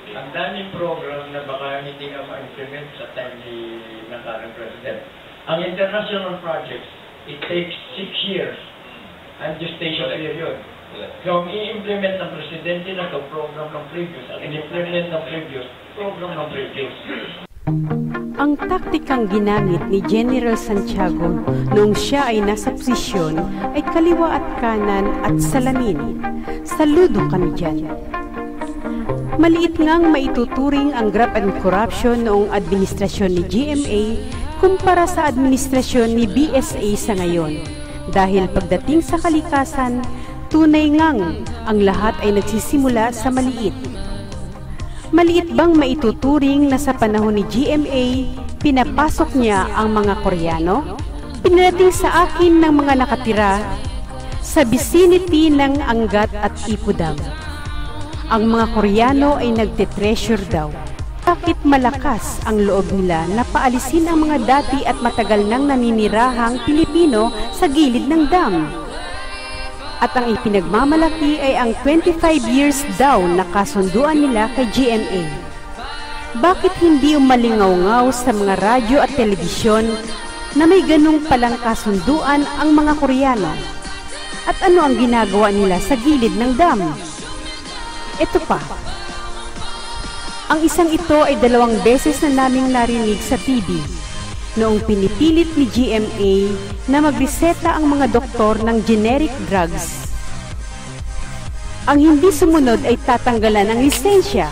Ang daming program na baka hindi nga ma-implement sa time ng current president. Ang international projects, it takes 6 years ang gestation period. So, ang i-implement ng presidente na ito, program ng previous. Ang i-implement ng previous, program ng previous. Ang taktikang ginamit ni General Santiago noong siya ay nasa posisyon ay kaliwa at kanan at salamin. Saludo kami dyan. Maliit ngang maituturing ang graft and corruption noong administrasyon ni GMA kumpara sa administrasyon ni BSA sa ngayon. Dahil pagdating sa kalikasan, tunay ngang ang lahat ay nagsisimula sa maliit. Maliit bang maituturing na sa panahon ni GMA, pinapasok niya ang mga Koreano? Pinarating sa akin ng mga nakatira sa vicinity ng Angat at Ipudam. Ang mga Koreano ay nagte-treasure daw. Bakit malakas ang loob nila na paalisin ang mga dati at matagal nang naninirahang Pilipino sa gilid ng dam? At ang ipinagmamalaki ay ang 25 years daw na kasunduan nila kay GMA. Bakit hindi umalingaw-ngaw sa mga radyo at telebisyon na may ganung palang kasunduan ang mga Koreano? At ano ang ginagawa nila sa gilid ng dam? Ito pa. Ang isang ito ay 2 beses na naming narinig sa TV noong pinipilit ni GMA na magreseta ang mga doktor ng generic drugs. Ang hindi sumunod ay tatanggalan ng lisensya.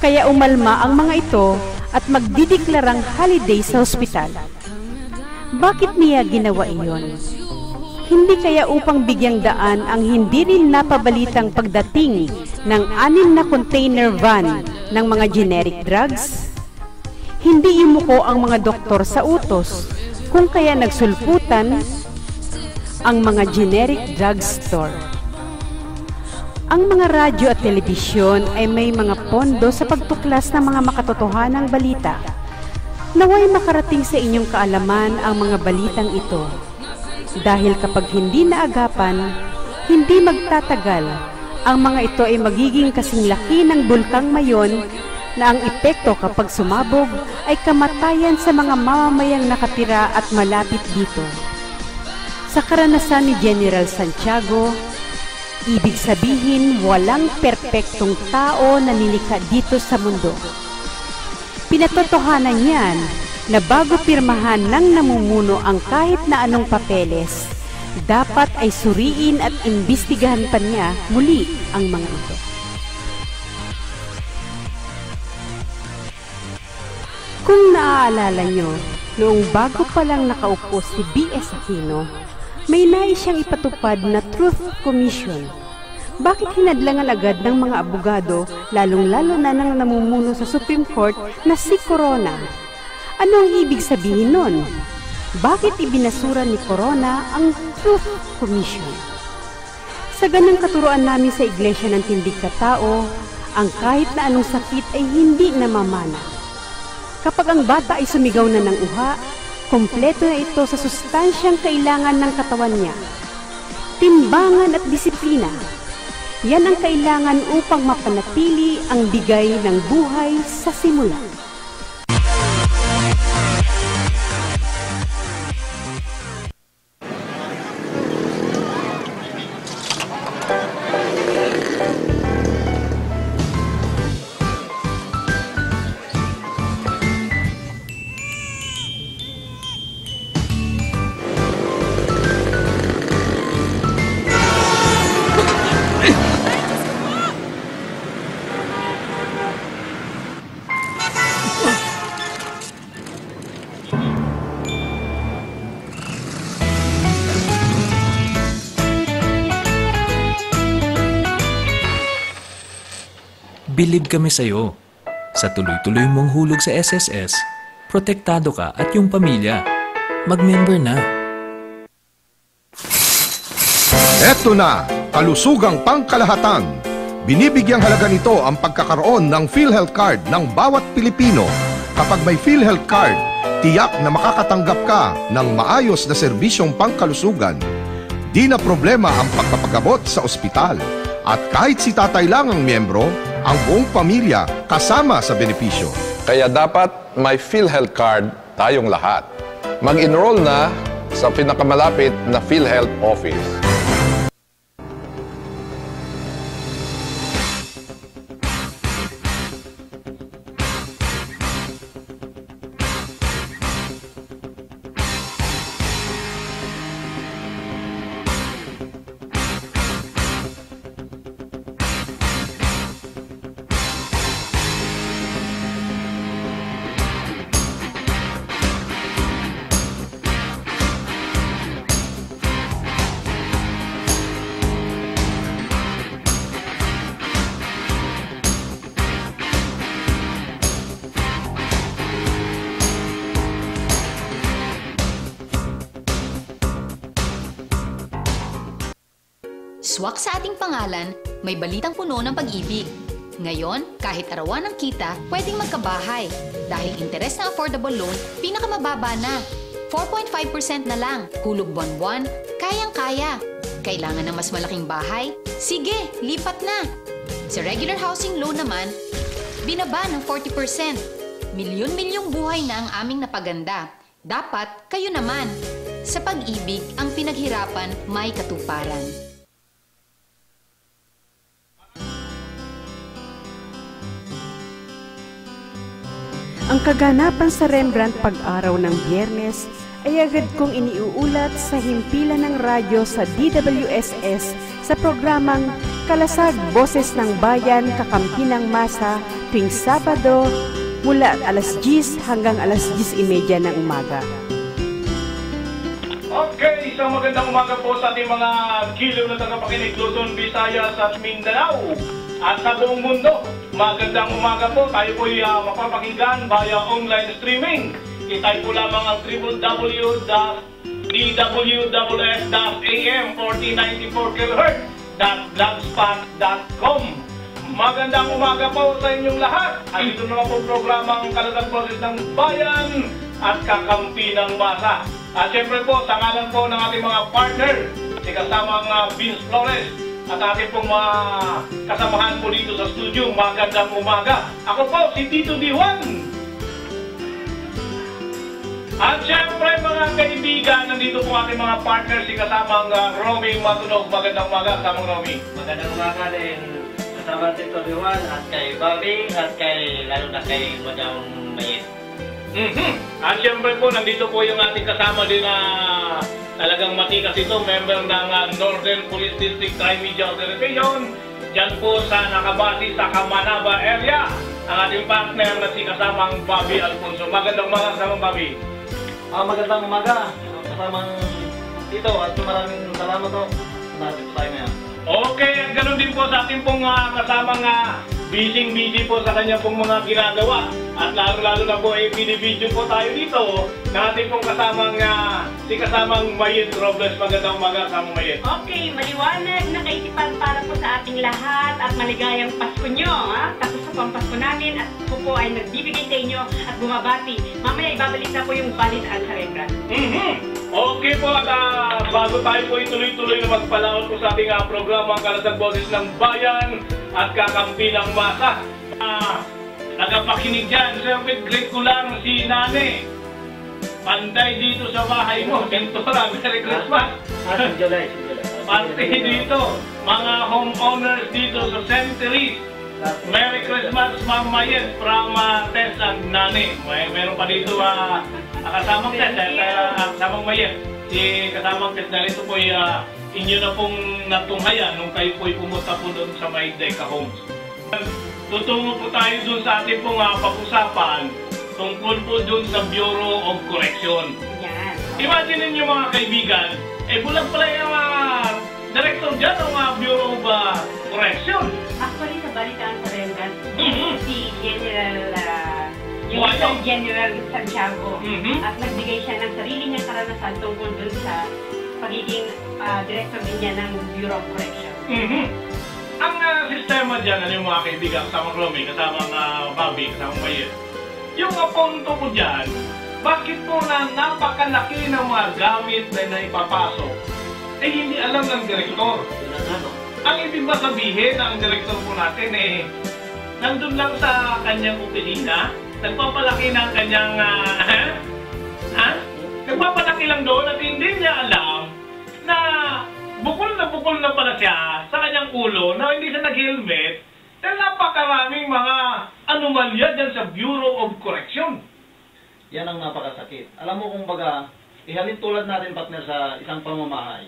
Kaya umalma ang mga ito at magdideklarang holiday sa ospital. Bakit niya ginawa iyon? Hindi kaya upang bigyang daan ang hindi rin napabalitang pagdating ng 6 na container van ng mga generic drugs? Hindi imuko ang mga doktor sa utos kung kaya nagsulputan ang mga generic drugstore. Ang mga radyo at telebisyon ay may mga pondo sa pagtuklas ng mga makatotohanang balita. Naway makarating sa inyong kaalaman ang mga balitang ito. Dahil kapag hindi naagapan, hindi magtatagal, ang mga ito ay magiging kasing laki ng bulkang Mayon na ang epekto kapag sumabog ay kamatayan sa mga mamamayang nakatira at malapit dito. Sa karanasan ni General Santiago, ibig sabihin walang perpektong tao na nilikha dito sa mundo. Pinatotohanan niyan na bago pirmahan ng namumuno ang kahit na anong papeles, dapat ay suriin at imbestigahan pa niya muli ang mga ito. Kung naaalala nyo, noong bago pa lang nakaupo si B.S. Aquino, may nais siyang ipatupad na Truth Commission. Bakit hinadlangan agad ng mga abogado, lalong-lalo na ng namumuno sa Supreme Court na si Corona? Ano ang ibig sabihin nun? Bakit ibinasura ni Corona ang Truth Commission? Sa ganang katuruan namin sa Iglesia ng Tindig Katao, ang kahit na anong sakit ay hindi namamana. Kapag ang bata ay sumigaw na ng uha, kompleto na ito sa sustansyang kailangan ng katawan niya. Timbangan at disiplina. Yan ang kailangan upang mapanatili ang bigay ng buhay sa simula. Bilib kami sa'yo. Sa tuloy-tuloy mong hulog sa SSS, protektado ka at yung pamilya. Mag-member na. Eto na, kalusugang pangkalahatan. Binibigyang halaga nito ang pagkakaroon ng PhilHealth Card ng bawat Pilipino. Kapag may PhilHealth Card, tiyak na makakatanggap ka ng maayos na serbisyong pangkalusugan. Di na problema ang pagpapagamot sa ospital. At kahit si tatay lang ang miyembro, ang buong pamilya kasama sa benepisyo. Kaya dapat may PhilHealth Card tayong lahat. Mag-enroll na sa pinakamalapit na PhilHealth office. Swak sa ating pangalan, may balitang puno ng pag-ibig. Ngayon, kahit arawan ng kita, pwedeng magkabahay. Dahil interes na affordable loan, pinakamababa na. 4.5% na lang. Hulog buwan-buwan, kayang-kaya. Kailangan ng mas malaking bahay? Sige, lipat na. Sa regular housing loan naman, binaba ng 40%. Milyon-milyong buhay na ang aming napaganda. Dapat kayo naman. Sa pag-ibig, ang pinaghirapan may katuparan. Ang kaganapan sa Rembrandt pag-araw ng Biyernes ay agad kong iniuulat sa himpilan ng radyo sa DWSS sa programang Kalasag Boses ng Bayan, Kakampi ng Masa tuwing Sabado mula alas 10 hanggang alas 10:30 ng umaga. Okay, isang magandang umaga po sa ating mga giliw na tagapakinig Luzon, Visayas at Mindanao at sa buong mundo. Magandang umaga po, tayo po mapapakinggan via online streaming. Itay po lamang ang www.DWWS-AM1494kHz.blogspot.com. Magandang umaga po sa inyong lahat. At ito naman po programang Kalasag Boses ng Bayan at Kakampi ng Masa. At syempre po, sa ngalan po ng ating mga partner, si kasamang Vince Flores at ating pong mga kasamahan po dito sa studio, magandang umaga. Ako po, si Tito D1. At syempre mga kaibigan, nandito po ating mga partner, si kasamang Romy Matunog. Magandang umaga, kasamang Romy. Magandang umaga din kasama Tito D1 at kay Bobby at lalo na kay Madam Mayet. At syempre po, nandito po yung ating kasama din na talagang matikas ito, member ng Northern Police District Tri-Media Organization. Diyan po sa nakabase sa Kamanaba area, ang ating partner na si kasamang Bobby Alfonso. Magandang umaga, kasamang Bobby. Magandang umaga kasamang Tito at maraming salamat po. Nandito tayo ngayon. Okay, at ganoon din po sa ating pong kasamang busy po sa kanya pong mga ginagawa. At lalo na po ay binibidyo po tayo dito na ating pong kasamang si kasamang Mayet Robles. Magandang umaga, kasamang Mayet. Okay, maliwanag na kaisipan para po sa ating lahat at maligayang Pasko nyo. Tapos po ang Pasko namin at po ay nagbibigay sa inyo at bumabati. Mamaya ibabalik na po yung balitaan sa Rembrandt. Okay po, at bago tayo po ituloy-tuloy na magpalaot po sa ating programang Kalasag Boses ng Bayan at Kakampi ng Masa. Nagapakinig dyan, siyempre great ko lang si Nane. Panday dito sa bahay mo, Ventura, Merry Christmas. Parte dito, mga homeowners dito sa Century. Merry Christmas, Ma'am Mayet, from Tess and Nane. Meron pa dito kasamang Tess, kasamang Mayet. Si kasamang Tess na ito po inyo na pong natunghayan nung kayo po'y pumunta po doon sa may Deca Homes. Tutungo po tayo doon sa ating pong pag-usapan tungkol po doon sa Bureau of Correction. Imagine niyo mga kaibigan, bulag pala yung director dyan ng Bureau of Correction. Actually, sa balitaan sa Rembrandt, si General Santiago at nagbigay siya ng sarili niyang karanasan tungkol doon sa pagiging director din niya ng Bureau of Correction. Ang sistema dyan, yung mga kaibigan, kasamang Romy, kasamang Bobby, kasamang Mayet, yung punto ko dyan, bakit po na napakalaki ng mga gamit na ipapasok, hindi alam ng direktor. Ang ibig ba sabihin na ang direktor po natin nandun lang sa kanyang opisina, nagpapalaki ng kanyang, nagpapalaki lang doon at hindi niya alam na bukol na pala siya sa kanyang ulo na hindi siya nag-helmet dahil napakaraming mga anomalya dyan sa Bureau of Correction. Yan ang napakasakit. Alam mo kung baga, ihalin tulad natin partner sa isang pamamahay.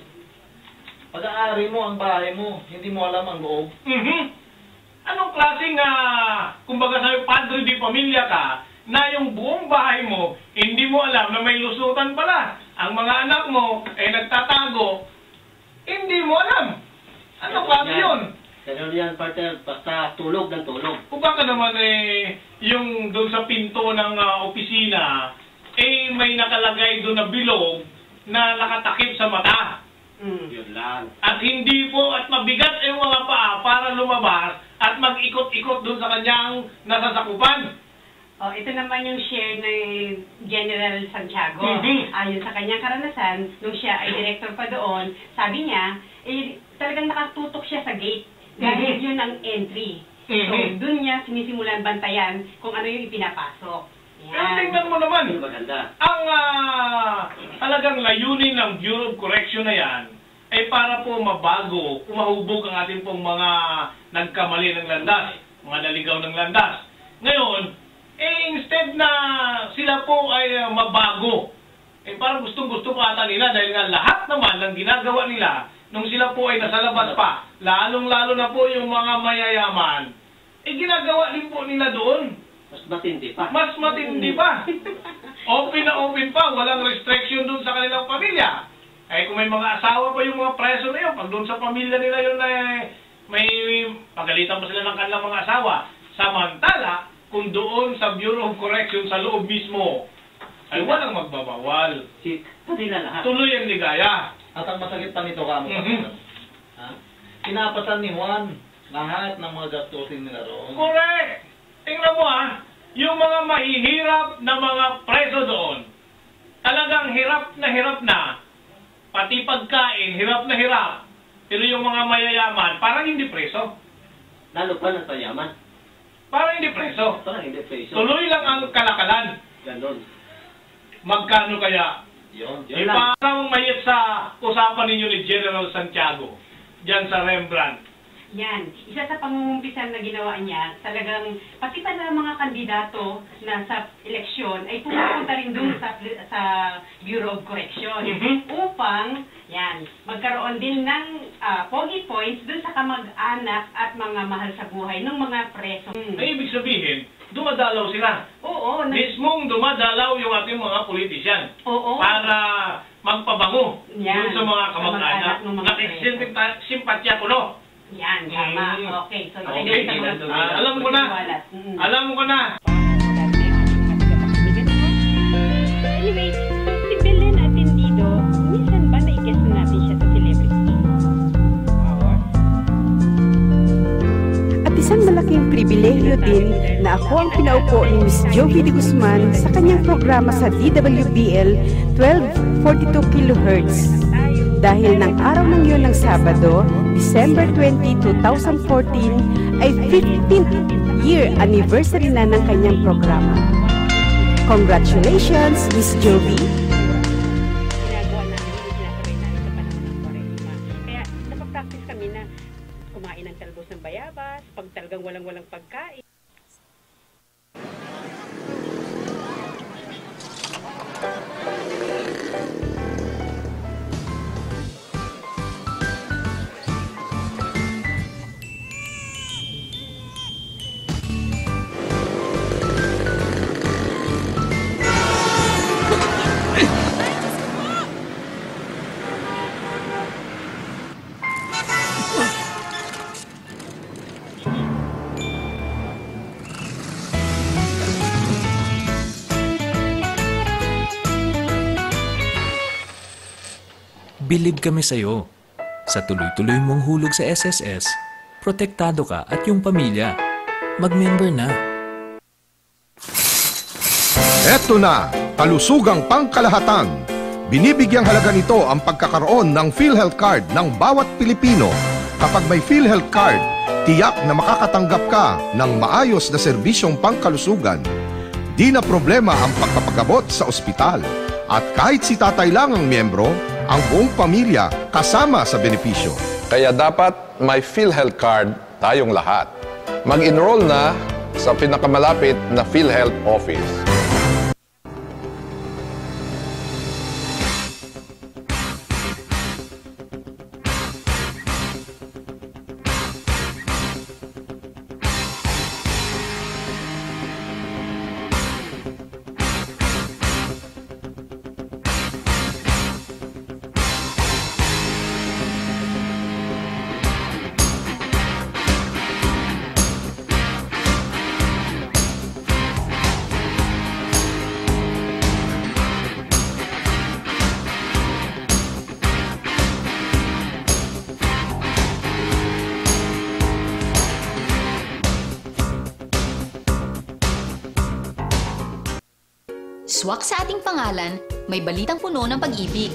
Pag-aari mo ang bahay mo, hindi mo alam ang loob. Anong klaseng, kumbaga sa'yo, padre di pamilya ka, na yung buong bahay mo, hindi mo alam na may lusutan pala. Ang mga anak mo ay nagtatago, hindi mo alam. Ano klase yun? Ganun yan, partner. Basta tulog ng tulog. Kung baka naman yung doon sa pinto ng opisina, may nakalagay doon na bilog na nakatakip sa mata. Yun lang. At hindi po, at mabigat yung mga paa para lumabas at mag-ikot-ikot doon sa kanyang nasasakupan. Ito naman yung share ni General Santiago. Ayon sa kanyang karanasan, nung siya ay director pa doon, sabi niya, talagang nakatutok siya sa gate. Dahil yun ang entry. So, doon niya sinisimulan bantayan kung ano yung ipinapasok. Pero tingnan mo naman, ang talagang layunin ng Bureau of Correction na yan ay para po mabago, umahubog ang ating pong mga nagkamali ng landas, mga naligaw ng landas. Ngayon, instead na sila po ay mabago Eh parang gustong-gusto pa ata nila dahil nga lahat naman ng ginagawa nila nung sila po ay nasa labas pa, lalong-lalo na po yung mga mayayaman, eh ginagawa din po nila doon. Mas matindi pa. Mas matindi pa. Open na open pa, walang restriction doon sa kanilang pamilya. Eh kung may mga asawa pa yung mga preso na yun, pag doon sa pamilya nila yun may pagalitan pa sila ng kanilang mga asawa. Samantala, kung doon sa Bureau of Correction sa loob mismo, ay walang magbabawal. Kanila lahat. Tuloy ang ligaya. At ang masakit pa nito kamo, pinapasan ni Juan lahat ng mga gastusin nila roon. Correct! Tingnan mo yung mga mahihirap na mga preso doon, talagang hirap na, pati pagkain, hirap na hirap. Pero yung mga mayayaman, parang hindi preso. Lalo pa ng payaman. Parang hindi preso. Parang hindi preso. Tuloy lang ang kalakalan. Ganon. Magkano kaya? Yun parang mayit sa usapan ninyo ni General Santiago, dyan sa Rembrandt. Yan. Isa sa pangungumpisan na ginawa niya, talagang pati pa na mga kandidato na sa eleksyon ay pumunta rin doon sa Bureau of Correction upang magkaroon din ng pogi points doon sa kamag-anak at mga mahal sa buhay ng mga preso. Ay, ibig sabihin, dumadalaw sila. Oo. Mismong dumadalaw yung ating mga politisyan. Oo. Para magpabango doon sa mga kamag-anak. Nakisimpatya ko, no? Yan, tama. Okay. So, alam ko na. Alam ko na. Anyway, si Belen Atendido, minsan ba na-guess na natin siya sa celebrity? At isang malaking pribilehyo din na ako ang pinaupo ni Miss Jovi de Guzman sa kanyang programa sa DWBL 1242 kHz. Dahil ng araw ng yun ng Sabado, December 20, 2014, ay 15th year anniversary na ng kanyang programa. Congratulations, Miss Jovi! Ginagawa namin, sinasabay namin sa panahon ng Quaresma. Kaya napapractice kami na kumain ng talbos ng bayabas, pag talagang walang-walang pagkain. Bilib kami sa'yo. Sa tuloy-tuloy mong hulog sa SSS, protektado ka at yung pamilya. Mag-member na. Eto na, kalusugang pangkalahatan. Binibigyang halaga nito ang pagkakaroon ng PhilHealth Card ng bawat Pilipino. Kapag may PhilHealth Card, tiyak na makakatanggap ka ng maayos na serbisyong pangkalusugan. Di na problema ang pagpapagabot sa ospital. At kahit si tatay lang ang miyembro, ang buong pamilya kasama sa benepisyo. Kaya dapat may PhilHealth Card tayong lahat. Mag-enroll na sa pinakamalapit na PhilHealth office. Swak sa ating pangalan, may balitang puno ng pag-ibig.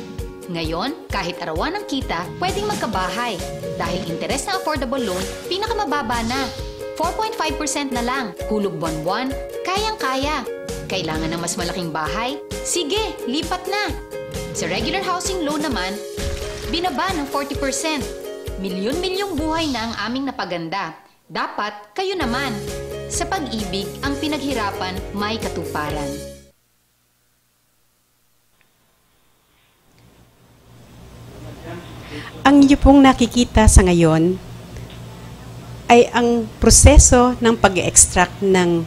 Ngayon, kahit arawan ng kita, pwedeng magkabahay. Dahil interes na affordable loan, pinakamababa na. 4.5% na lang. Hulog buwan-buwan, kayang-kaya. Kailangan ng mas malaking bahay? Sige, lipat na. Sa regular housing loan naman, binaba ng 40%. Milyon-milyong buhay na ang aming napaganda. Dapat kayo naman. Sa pag-ibig, ang pinaghirapan may katuparan. Ang inyo pong nakikita sa ngayon ay ang proseso ng pag-extract ng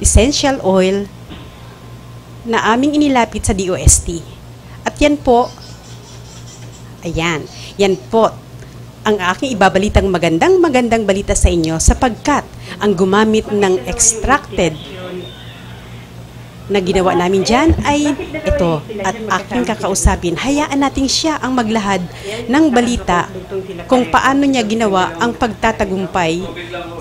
essential oil na aming inilapit sa DOST. At yan po, yan po ang aking ibabalitang magandang balita sa inyo sapagkat ang gumamit ng extracted na ginawa namin dyan ay ito. At aking kakausapin, hayaan natin siya ang maglahad ng balita kung paano niya ginawa ang pagtatagumpay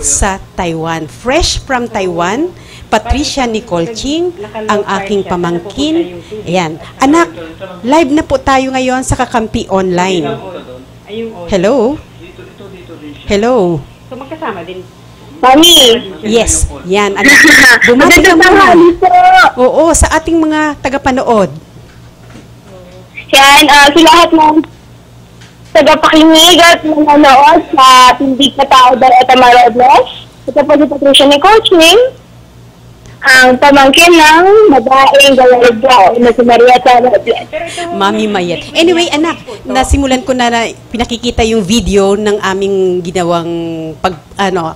sa Taiwan. Fresh from Taiwan, Patricia Nicole Ching, ang aking pamangkin. Ayan. Anak, live na po tayo ngayon sa Kakampi Online. Hello? Hello? So magkasama din. Mami! Yes, yan. Bumati ka muna. Oo, sa ating mga tagapanood. Yan, sa lahat ng tagapakinig at nanonood sa Tindig na Tao Dal at Amarodlos. Ito po si Patricia Nicole Ching, ang pamangkin ng babaeng gawaligya na si Marietta Robles. Mami Mayet. Anyway, anak, nasimulan ko na pinakikita yung video ng aming ginawang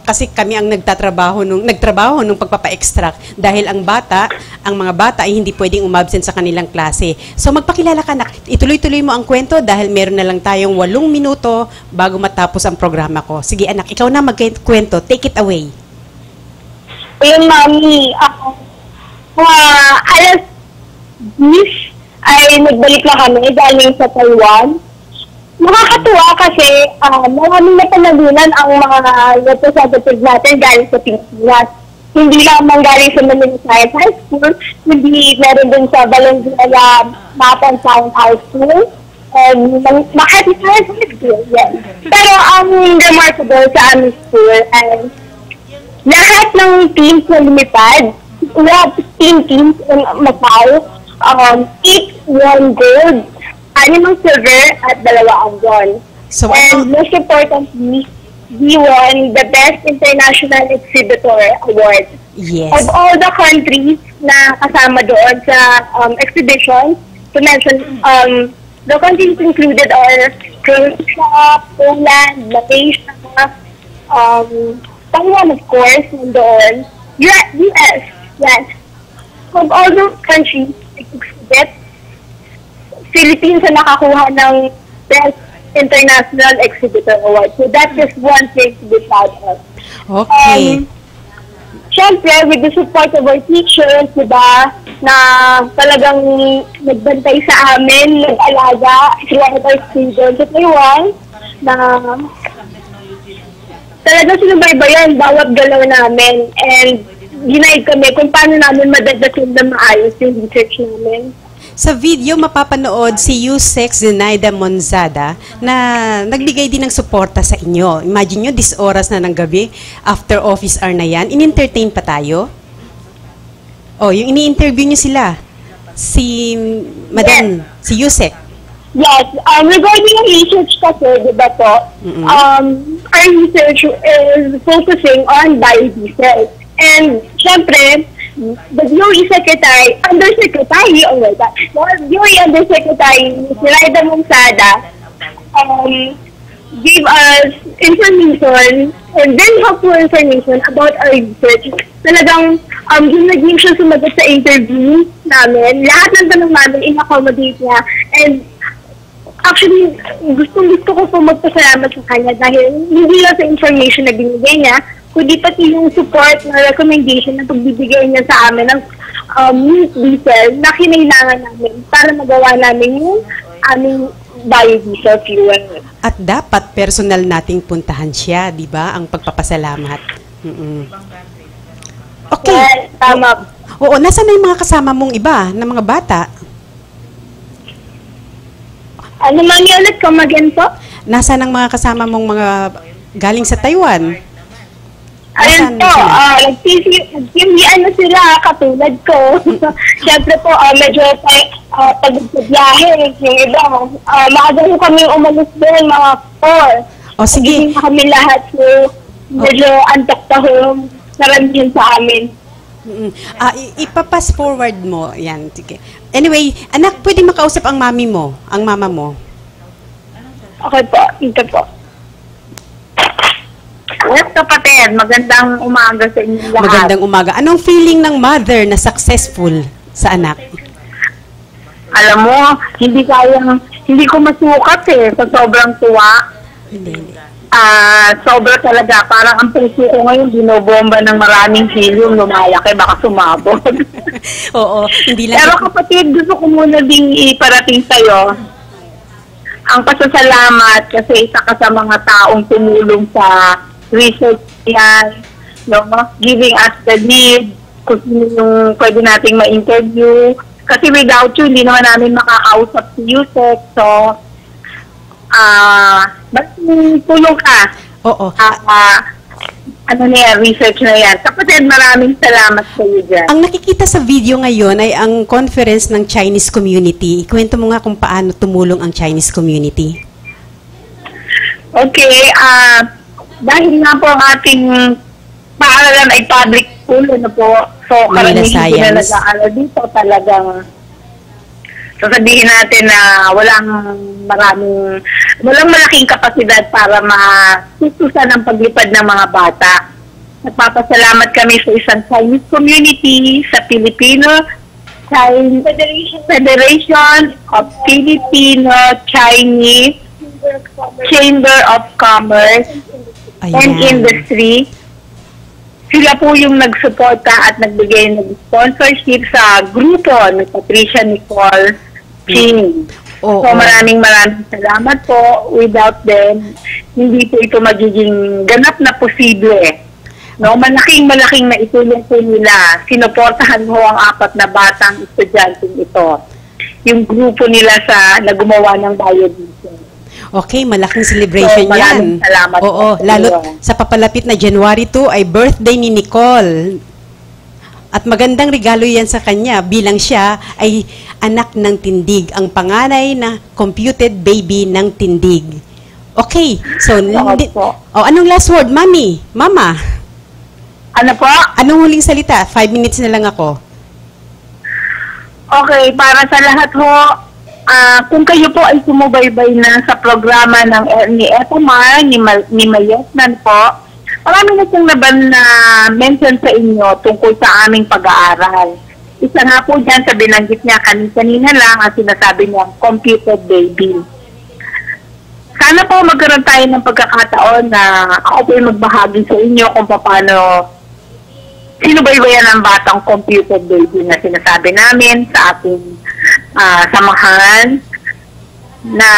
kasi kami ang nagtrabaho nung pagpapa-extract dahil ang mga bata ay hindi pwedeng umabsent sa kanilang klase. So magpakilala ka, anak. Ituloy-tuloy mo ang kwento dahil meron na lang tayong 8 minuto bago matapos ang programa ko. Sige, anak, ikaw na magkwento. Take it away. Ayun, Mami, alas 10 ay nagbalik na kami galing sa Taiwan. Nakakatuwa kasi maraming napanalunan ang mga representative natin galing sa Pilipinas. Hindi lamang galing sa Manila Science High School, hindi meron din sa Valenzuela Math and Science High School, and Makati Science High School, yes. Pero ang remarkable sa aming school ay lahat ng teams na lumipad, we have 16 teams in Macau, 8 won gold, 6 silver, at 2 ang bronze. So, and most importantly, we won the Best International Exhibitor Award. Yes. Of all the countries na kasama doon sa exhibition, to mention, the countries included are Croatia, Poland, Malaysia, Taiwan, of course, nandoon. US, yes. Of all those countries exhibit, Philippines ang nakakuha ng Best International Exhibitor Award. So that is one thing to be proud of. Okay. Siyempre, with the support of our teachers, diba, na talagang nagbantay sa amin, nag-alaga, sila our students sa Taiwan, na talagang sinubaybayan bawat galaw namin and ginaid kami kung paano namin madadating na maayos yung research namin. Sa video, mapapanood si Yusek Zenaida Monzada na nagbigay din ng suporta sa inyo. Imagine nyo, this oras na ng gabi, after office hour na yan, in-entertain pa tayo. Oh, yung ini-interview nyo sila, si Madam, si Yusek. Yes, regarding yung research kasi, di ba po, our research is focusing on biodiesel. And, syempre, the DOE Secretary, Undersecretary, DOE Undersecretary, si Raida Monsada, gave us information and very helpful information about our research. Talagang, naging siya sumagot sa interview namin. Lahat ng tanong namin, in-accommodate niya. And, actually, gusto ko po magpasalamat sa kanya dahil hindi lang sa information na binigay niya, kundi pati yung support na recommendation na pagbibigay niya sa amin ng meat diesel na kinailangan namin para magawa namin yung aming biodiesel fuel. At dapat personal nating puntahan siya, di ba? Ang pagpapasalamat. Okay. Yes, tama. Oo, nasaan na yung mga kasama mong iba na mga bata? Ano man yun ulit, come again po? Nasaan ang mga kasama mong mga galing sa Taiwan? Ayun po, nagsimbian na sila, katulad ko. Siyempre po, medyo pagod sa biyahe, yung iba, maaga ko kami umalis din, mga 4. O sige. Hindi kami lahat, so medyo antok tahong naramihan sa amin. Ipapass forward mo. Yan, sige. Anyway, anak, pwede makausap ang mami mo, ang mama mo? Okay po, ito po. Yes, kapatid, magandang umaga sa inyo lahat. Magandang umaga. Anong feeling ng mother na successful sa anak? Alam mo, hindi ko masukat sa sobrang tuwa. Sobra talaga. Parang ang puso ko ngayon, binobomba ng maraming helium, lumalaki, baka sumabog. Oo, hindi lang. Pero kapatid, gusto ko muna ding iparating sa'yo ang pasasalamat kasi isa ka sa mga taong tumulong sa research yan, no? Giving us the lead, kung sino yung pwede nating ma-interview. Kasi without you, hindi naman namin makakausap si Yusek. So, ba't tulong ka? Oo. Research na yan. Kapatid, maraming salamat sa iyo dyan. Ang nakikita sa video ngayon ay ang conference ng Chinese community. Ikwento mo nga kung paano tumulong ang Chinese community. Okay, dahil nga po ang ating paaralan ay public school, ano po, so karamihan ko na nag-aaral dito, talagang sasabihin natin na walang malaking kapasidad para masususan ang paglipad ng mga bata. Nagpapasalamat kami sa isang Chinese community, sa Filipino Federation of Filipino Chinese Chamber of Commerce and Industry. Sila po yung nagsuporta at nagbigay ng sponsorship sa grupo ni Patricia Nicole Ching. So maraming salamat po. Without them, hindi po ito magiging ganap na posible. No, malaking na itulong po nila. Sinuportahan ho ang 4 na batang estudyante ito. Yung grupo nila na gumawa ng biodiesel. Okay, malaking celebration yan. Salamat. Oo, lalo sa papalapit na January 2 ay birthday ni Nicole. At magandang regalo yan sa kanya bilang siya ay anak ng tindig. Ang panganay na computed baby ng tindig. Okay, so anong last word, Mami? Mama? Ano po? Anong huling salita? 5 minutes na lang ako. Okay, para sa lahat ho, kung kayo po ay sumubaybay na sa programa ni Epomar, ni Mayesnan po, marami na siyang mention sa inyo tungkol sa aming pag-aaral. Isa nga po dyan sa binanggit niya kanina lang ang sinasabi niya, computed baby. Sana po magkaroon tayo ng pagkakataon na ako po ay magbahagi sa inyo kung paano sinubaybayan ang batang computed baby na sinasabi namin sa ating samahan na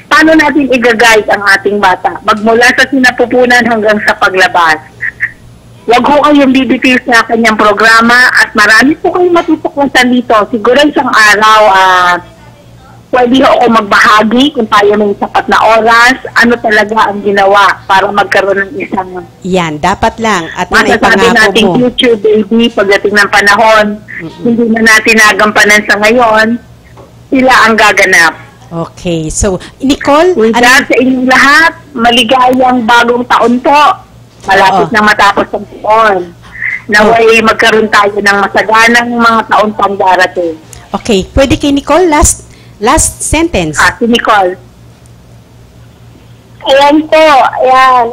paano natin i-guide ang ating bata magmula sa sinapupunan hanggang sa paglabas. Huwag ho kayong bibitil sa kanyang programa at marami po kayong matutuklasan dito. Siguro isang araw pwede ho ako magbahagi kung tayo may sapat na oras, ano talaga ang ginawa para magkaroon ng isang yan, dapat lang. At masasabi natin future baby pagdating ng panahon. Hindi na natin nagampanan sa ngayon, sila ang gaganap. Okay, so Nicole, sa inyong lahat, maligayang bagong taon po. Malapit na matapos ang taon. Naway magkaroon tayo ng masaganang mga taon pang darating. Okay, pwede kay Nicole, last sentence. Si Nicole. Ayan po, ayan.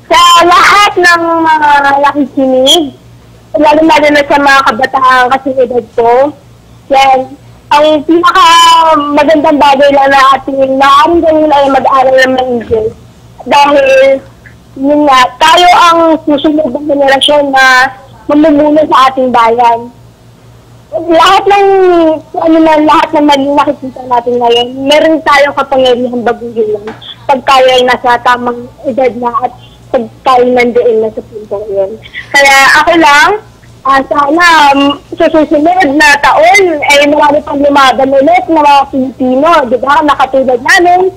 Sa lahat ng mga nakikinig, lalo na sa mga kabataan kasunod po, yan, ang pinaka magandang bagay lang na ating maaaring gawin ay mag-aral ng maigil. Dahil, yun nga, tayo ang susunod ng generasyon na mamumuno sa ating bayan. Lahat ng mali nakikita natin ngayon, meron tayong kapangyarihan baguhin pag tayo ay nasa tamang edad na at pag tayo nandiyan na sa punto yun. Kaya ako lang, sana sa susunod na taon ay marami pang lumaban ulit na mga Pilipino, di ba? Nakatulad namin.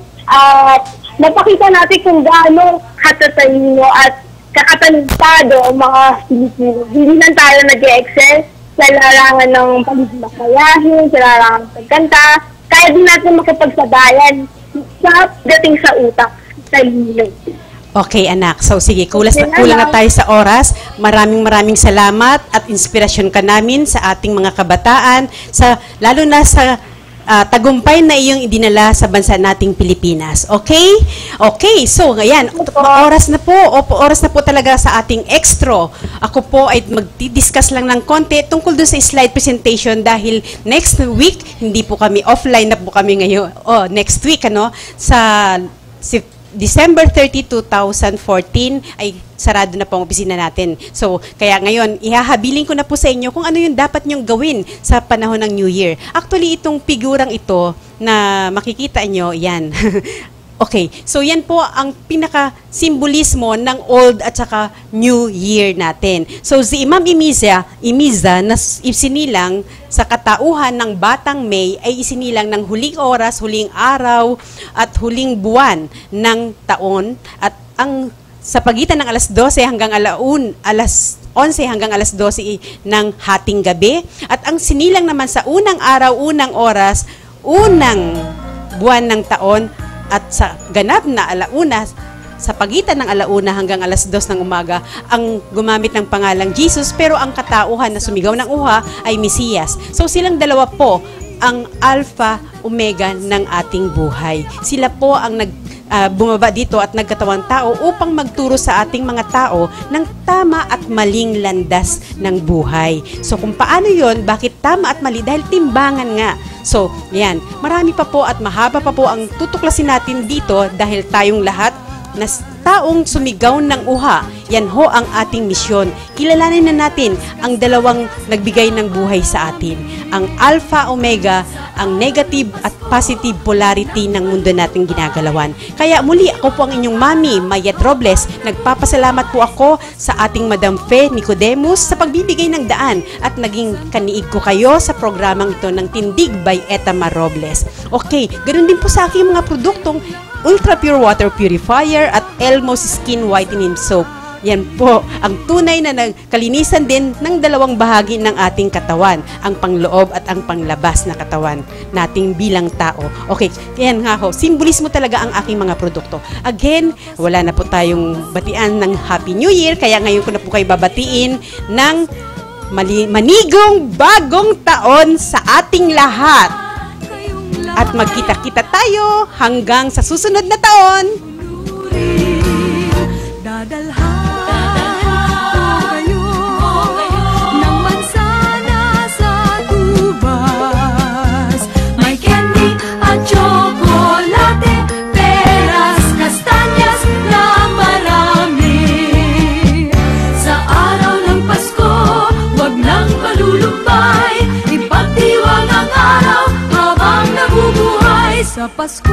Napakita natin kung gaano katatalino at kakatalintado ang mga Pilipino. Hindi lang tayo nag-e-excel sa larangan ng pagmamasayahin, sa larangan ng pagkanta, kaya din natin makipagsabayan sa dating sa utak, sa lilo. Okay, anak. So, sige, kulang na tayo sa oras. Maraming salamat at inspirasyon ka namin sa ating mga kabataan, lalo na sa tagumpay na iyong idinala sa bansa nating Pilipinas. Okay? Okay, so ngayon, oras na po. Opo, oras na po talaga sa ating extra. Ako po ay mag-discuss lang ng konti tungkol doon sa slide presentation dahil next week, hindi po kami offline na po kami ngayon. Next week, sa December 30, 2014 ay sarado na po ang opisina natin. So, kaya ngayon, ihahabilin ko na po sa inyo kung ano yung dapat nyong gawin sa panahon ng New Year. Actually, itong figurang ito na makikita nyo, yan. Okay, so yan po ang pinaka-simbolismo ng Old at saka New Year natin. So si Imam Imiza na isinilang sa katauhan ng Batang May ay isinilang ng huling oras, huling araw at huling buwan ng taon at ang sa pagitan ng alas 12 hanggang alas 11 hanggang alas 12 ng hating gabi at ang sinilang naman sa unang araw, unang oras, unang buwan ng taon at sa ganap na alauna, sa pagitan ng alauna hanggang alas 2 ng umaga, ang gumamit ng pangalang Jesus, pero ang katauhan na sumigaw ng uha ay Mesiyas. So silang dalawa po ang Alpha, Omega ng ating buhay. Sila po ang bumaba dito at nagkatawang tao upang magturo sa ating mga tao ng tama at maling landas ng buhay. So kung paano yon, bakit tama at mali? Dahil timbangan nga. So, yan. Marami pa po at mahaba pa po ang tutuklasin natin dito dahil tayong lahat na taong sumigaw ng uha. Yan ho ang ating misyon. Kilalanin na natin ang dalawang nagbigay ng buhay sa atin. Ang Alpha, Omega, ang negative at positive polarity ng mundo nating ginagalawan. Kaya muli, ako po ang inyong mami, Mayet Robles. Nagpapasalamat po ako sa ating Madam Fe Nicodemus sa pagbibigay ng daan at naging kaniig ko kayo sa programang ito ng Tindig by Etama Robles. Okay, ganoon din po sa aking mga produktong Ultra Pure Water Purifier at Elmos Skin Whitening Soap. Yan po ang tunay na kalinisan din ng dalawang bahagi ng ating katawan, ang pangloob at ang panglabas na katawan nating bilang tao. Okay, yan nga ho, simbolismo talaga ang aking mga produkto. Again, wala na po tayong batian ng Happy New Year, kaya ngayon ko na po kayo babatiin ng manigong bagong taon sa ating lahat. At magkita-kita tayo hanggang sa susunod na taon. Sa Pasko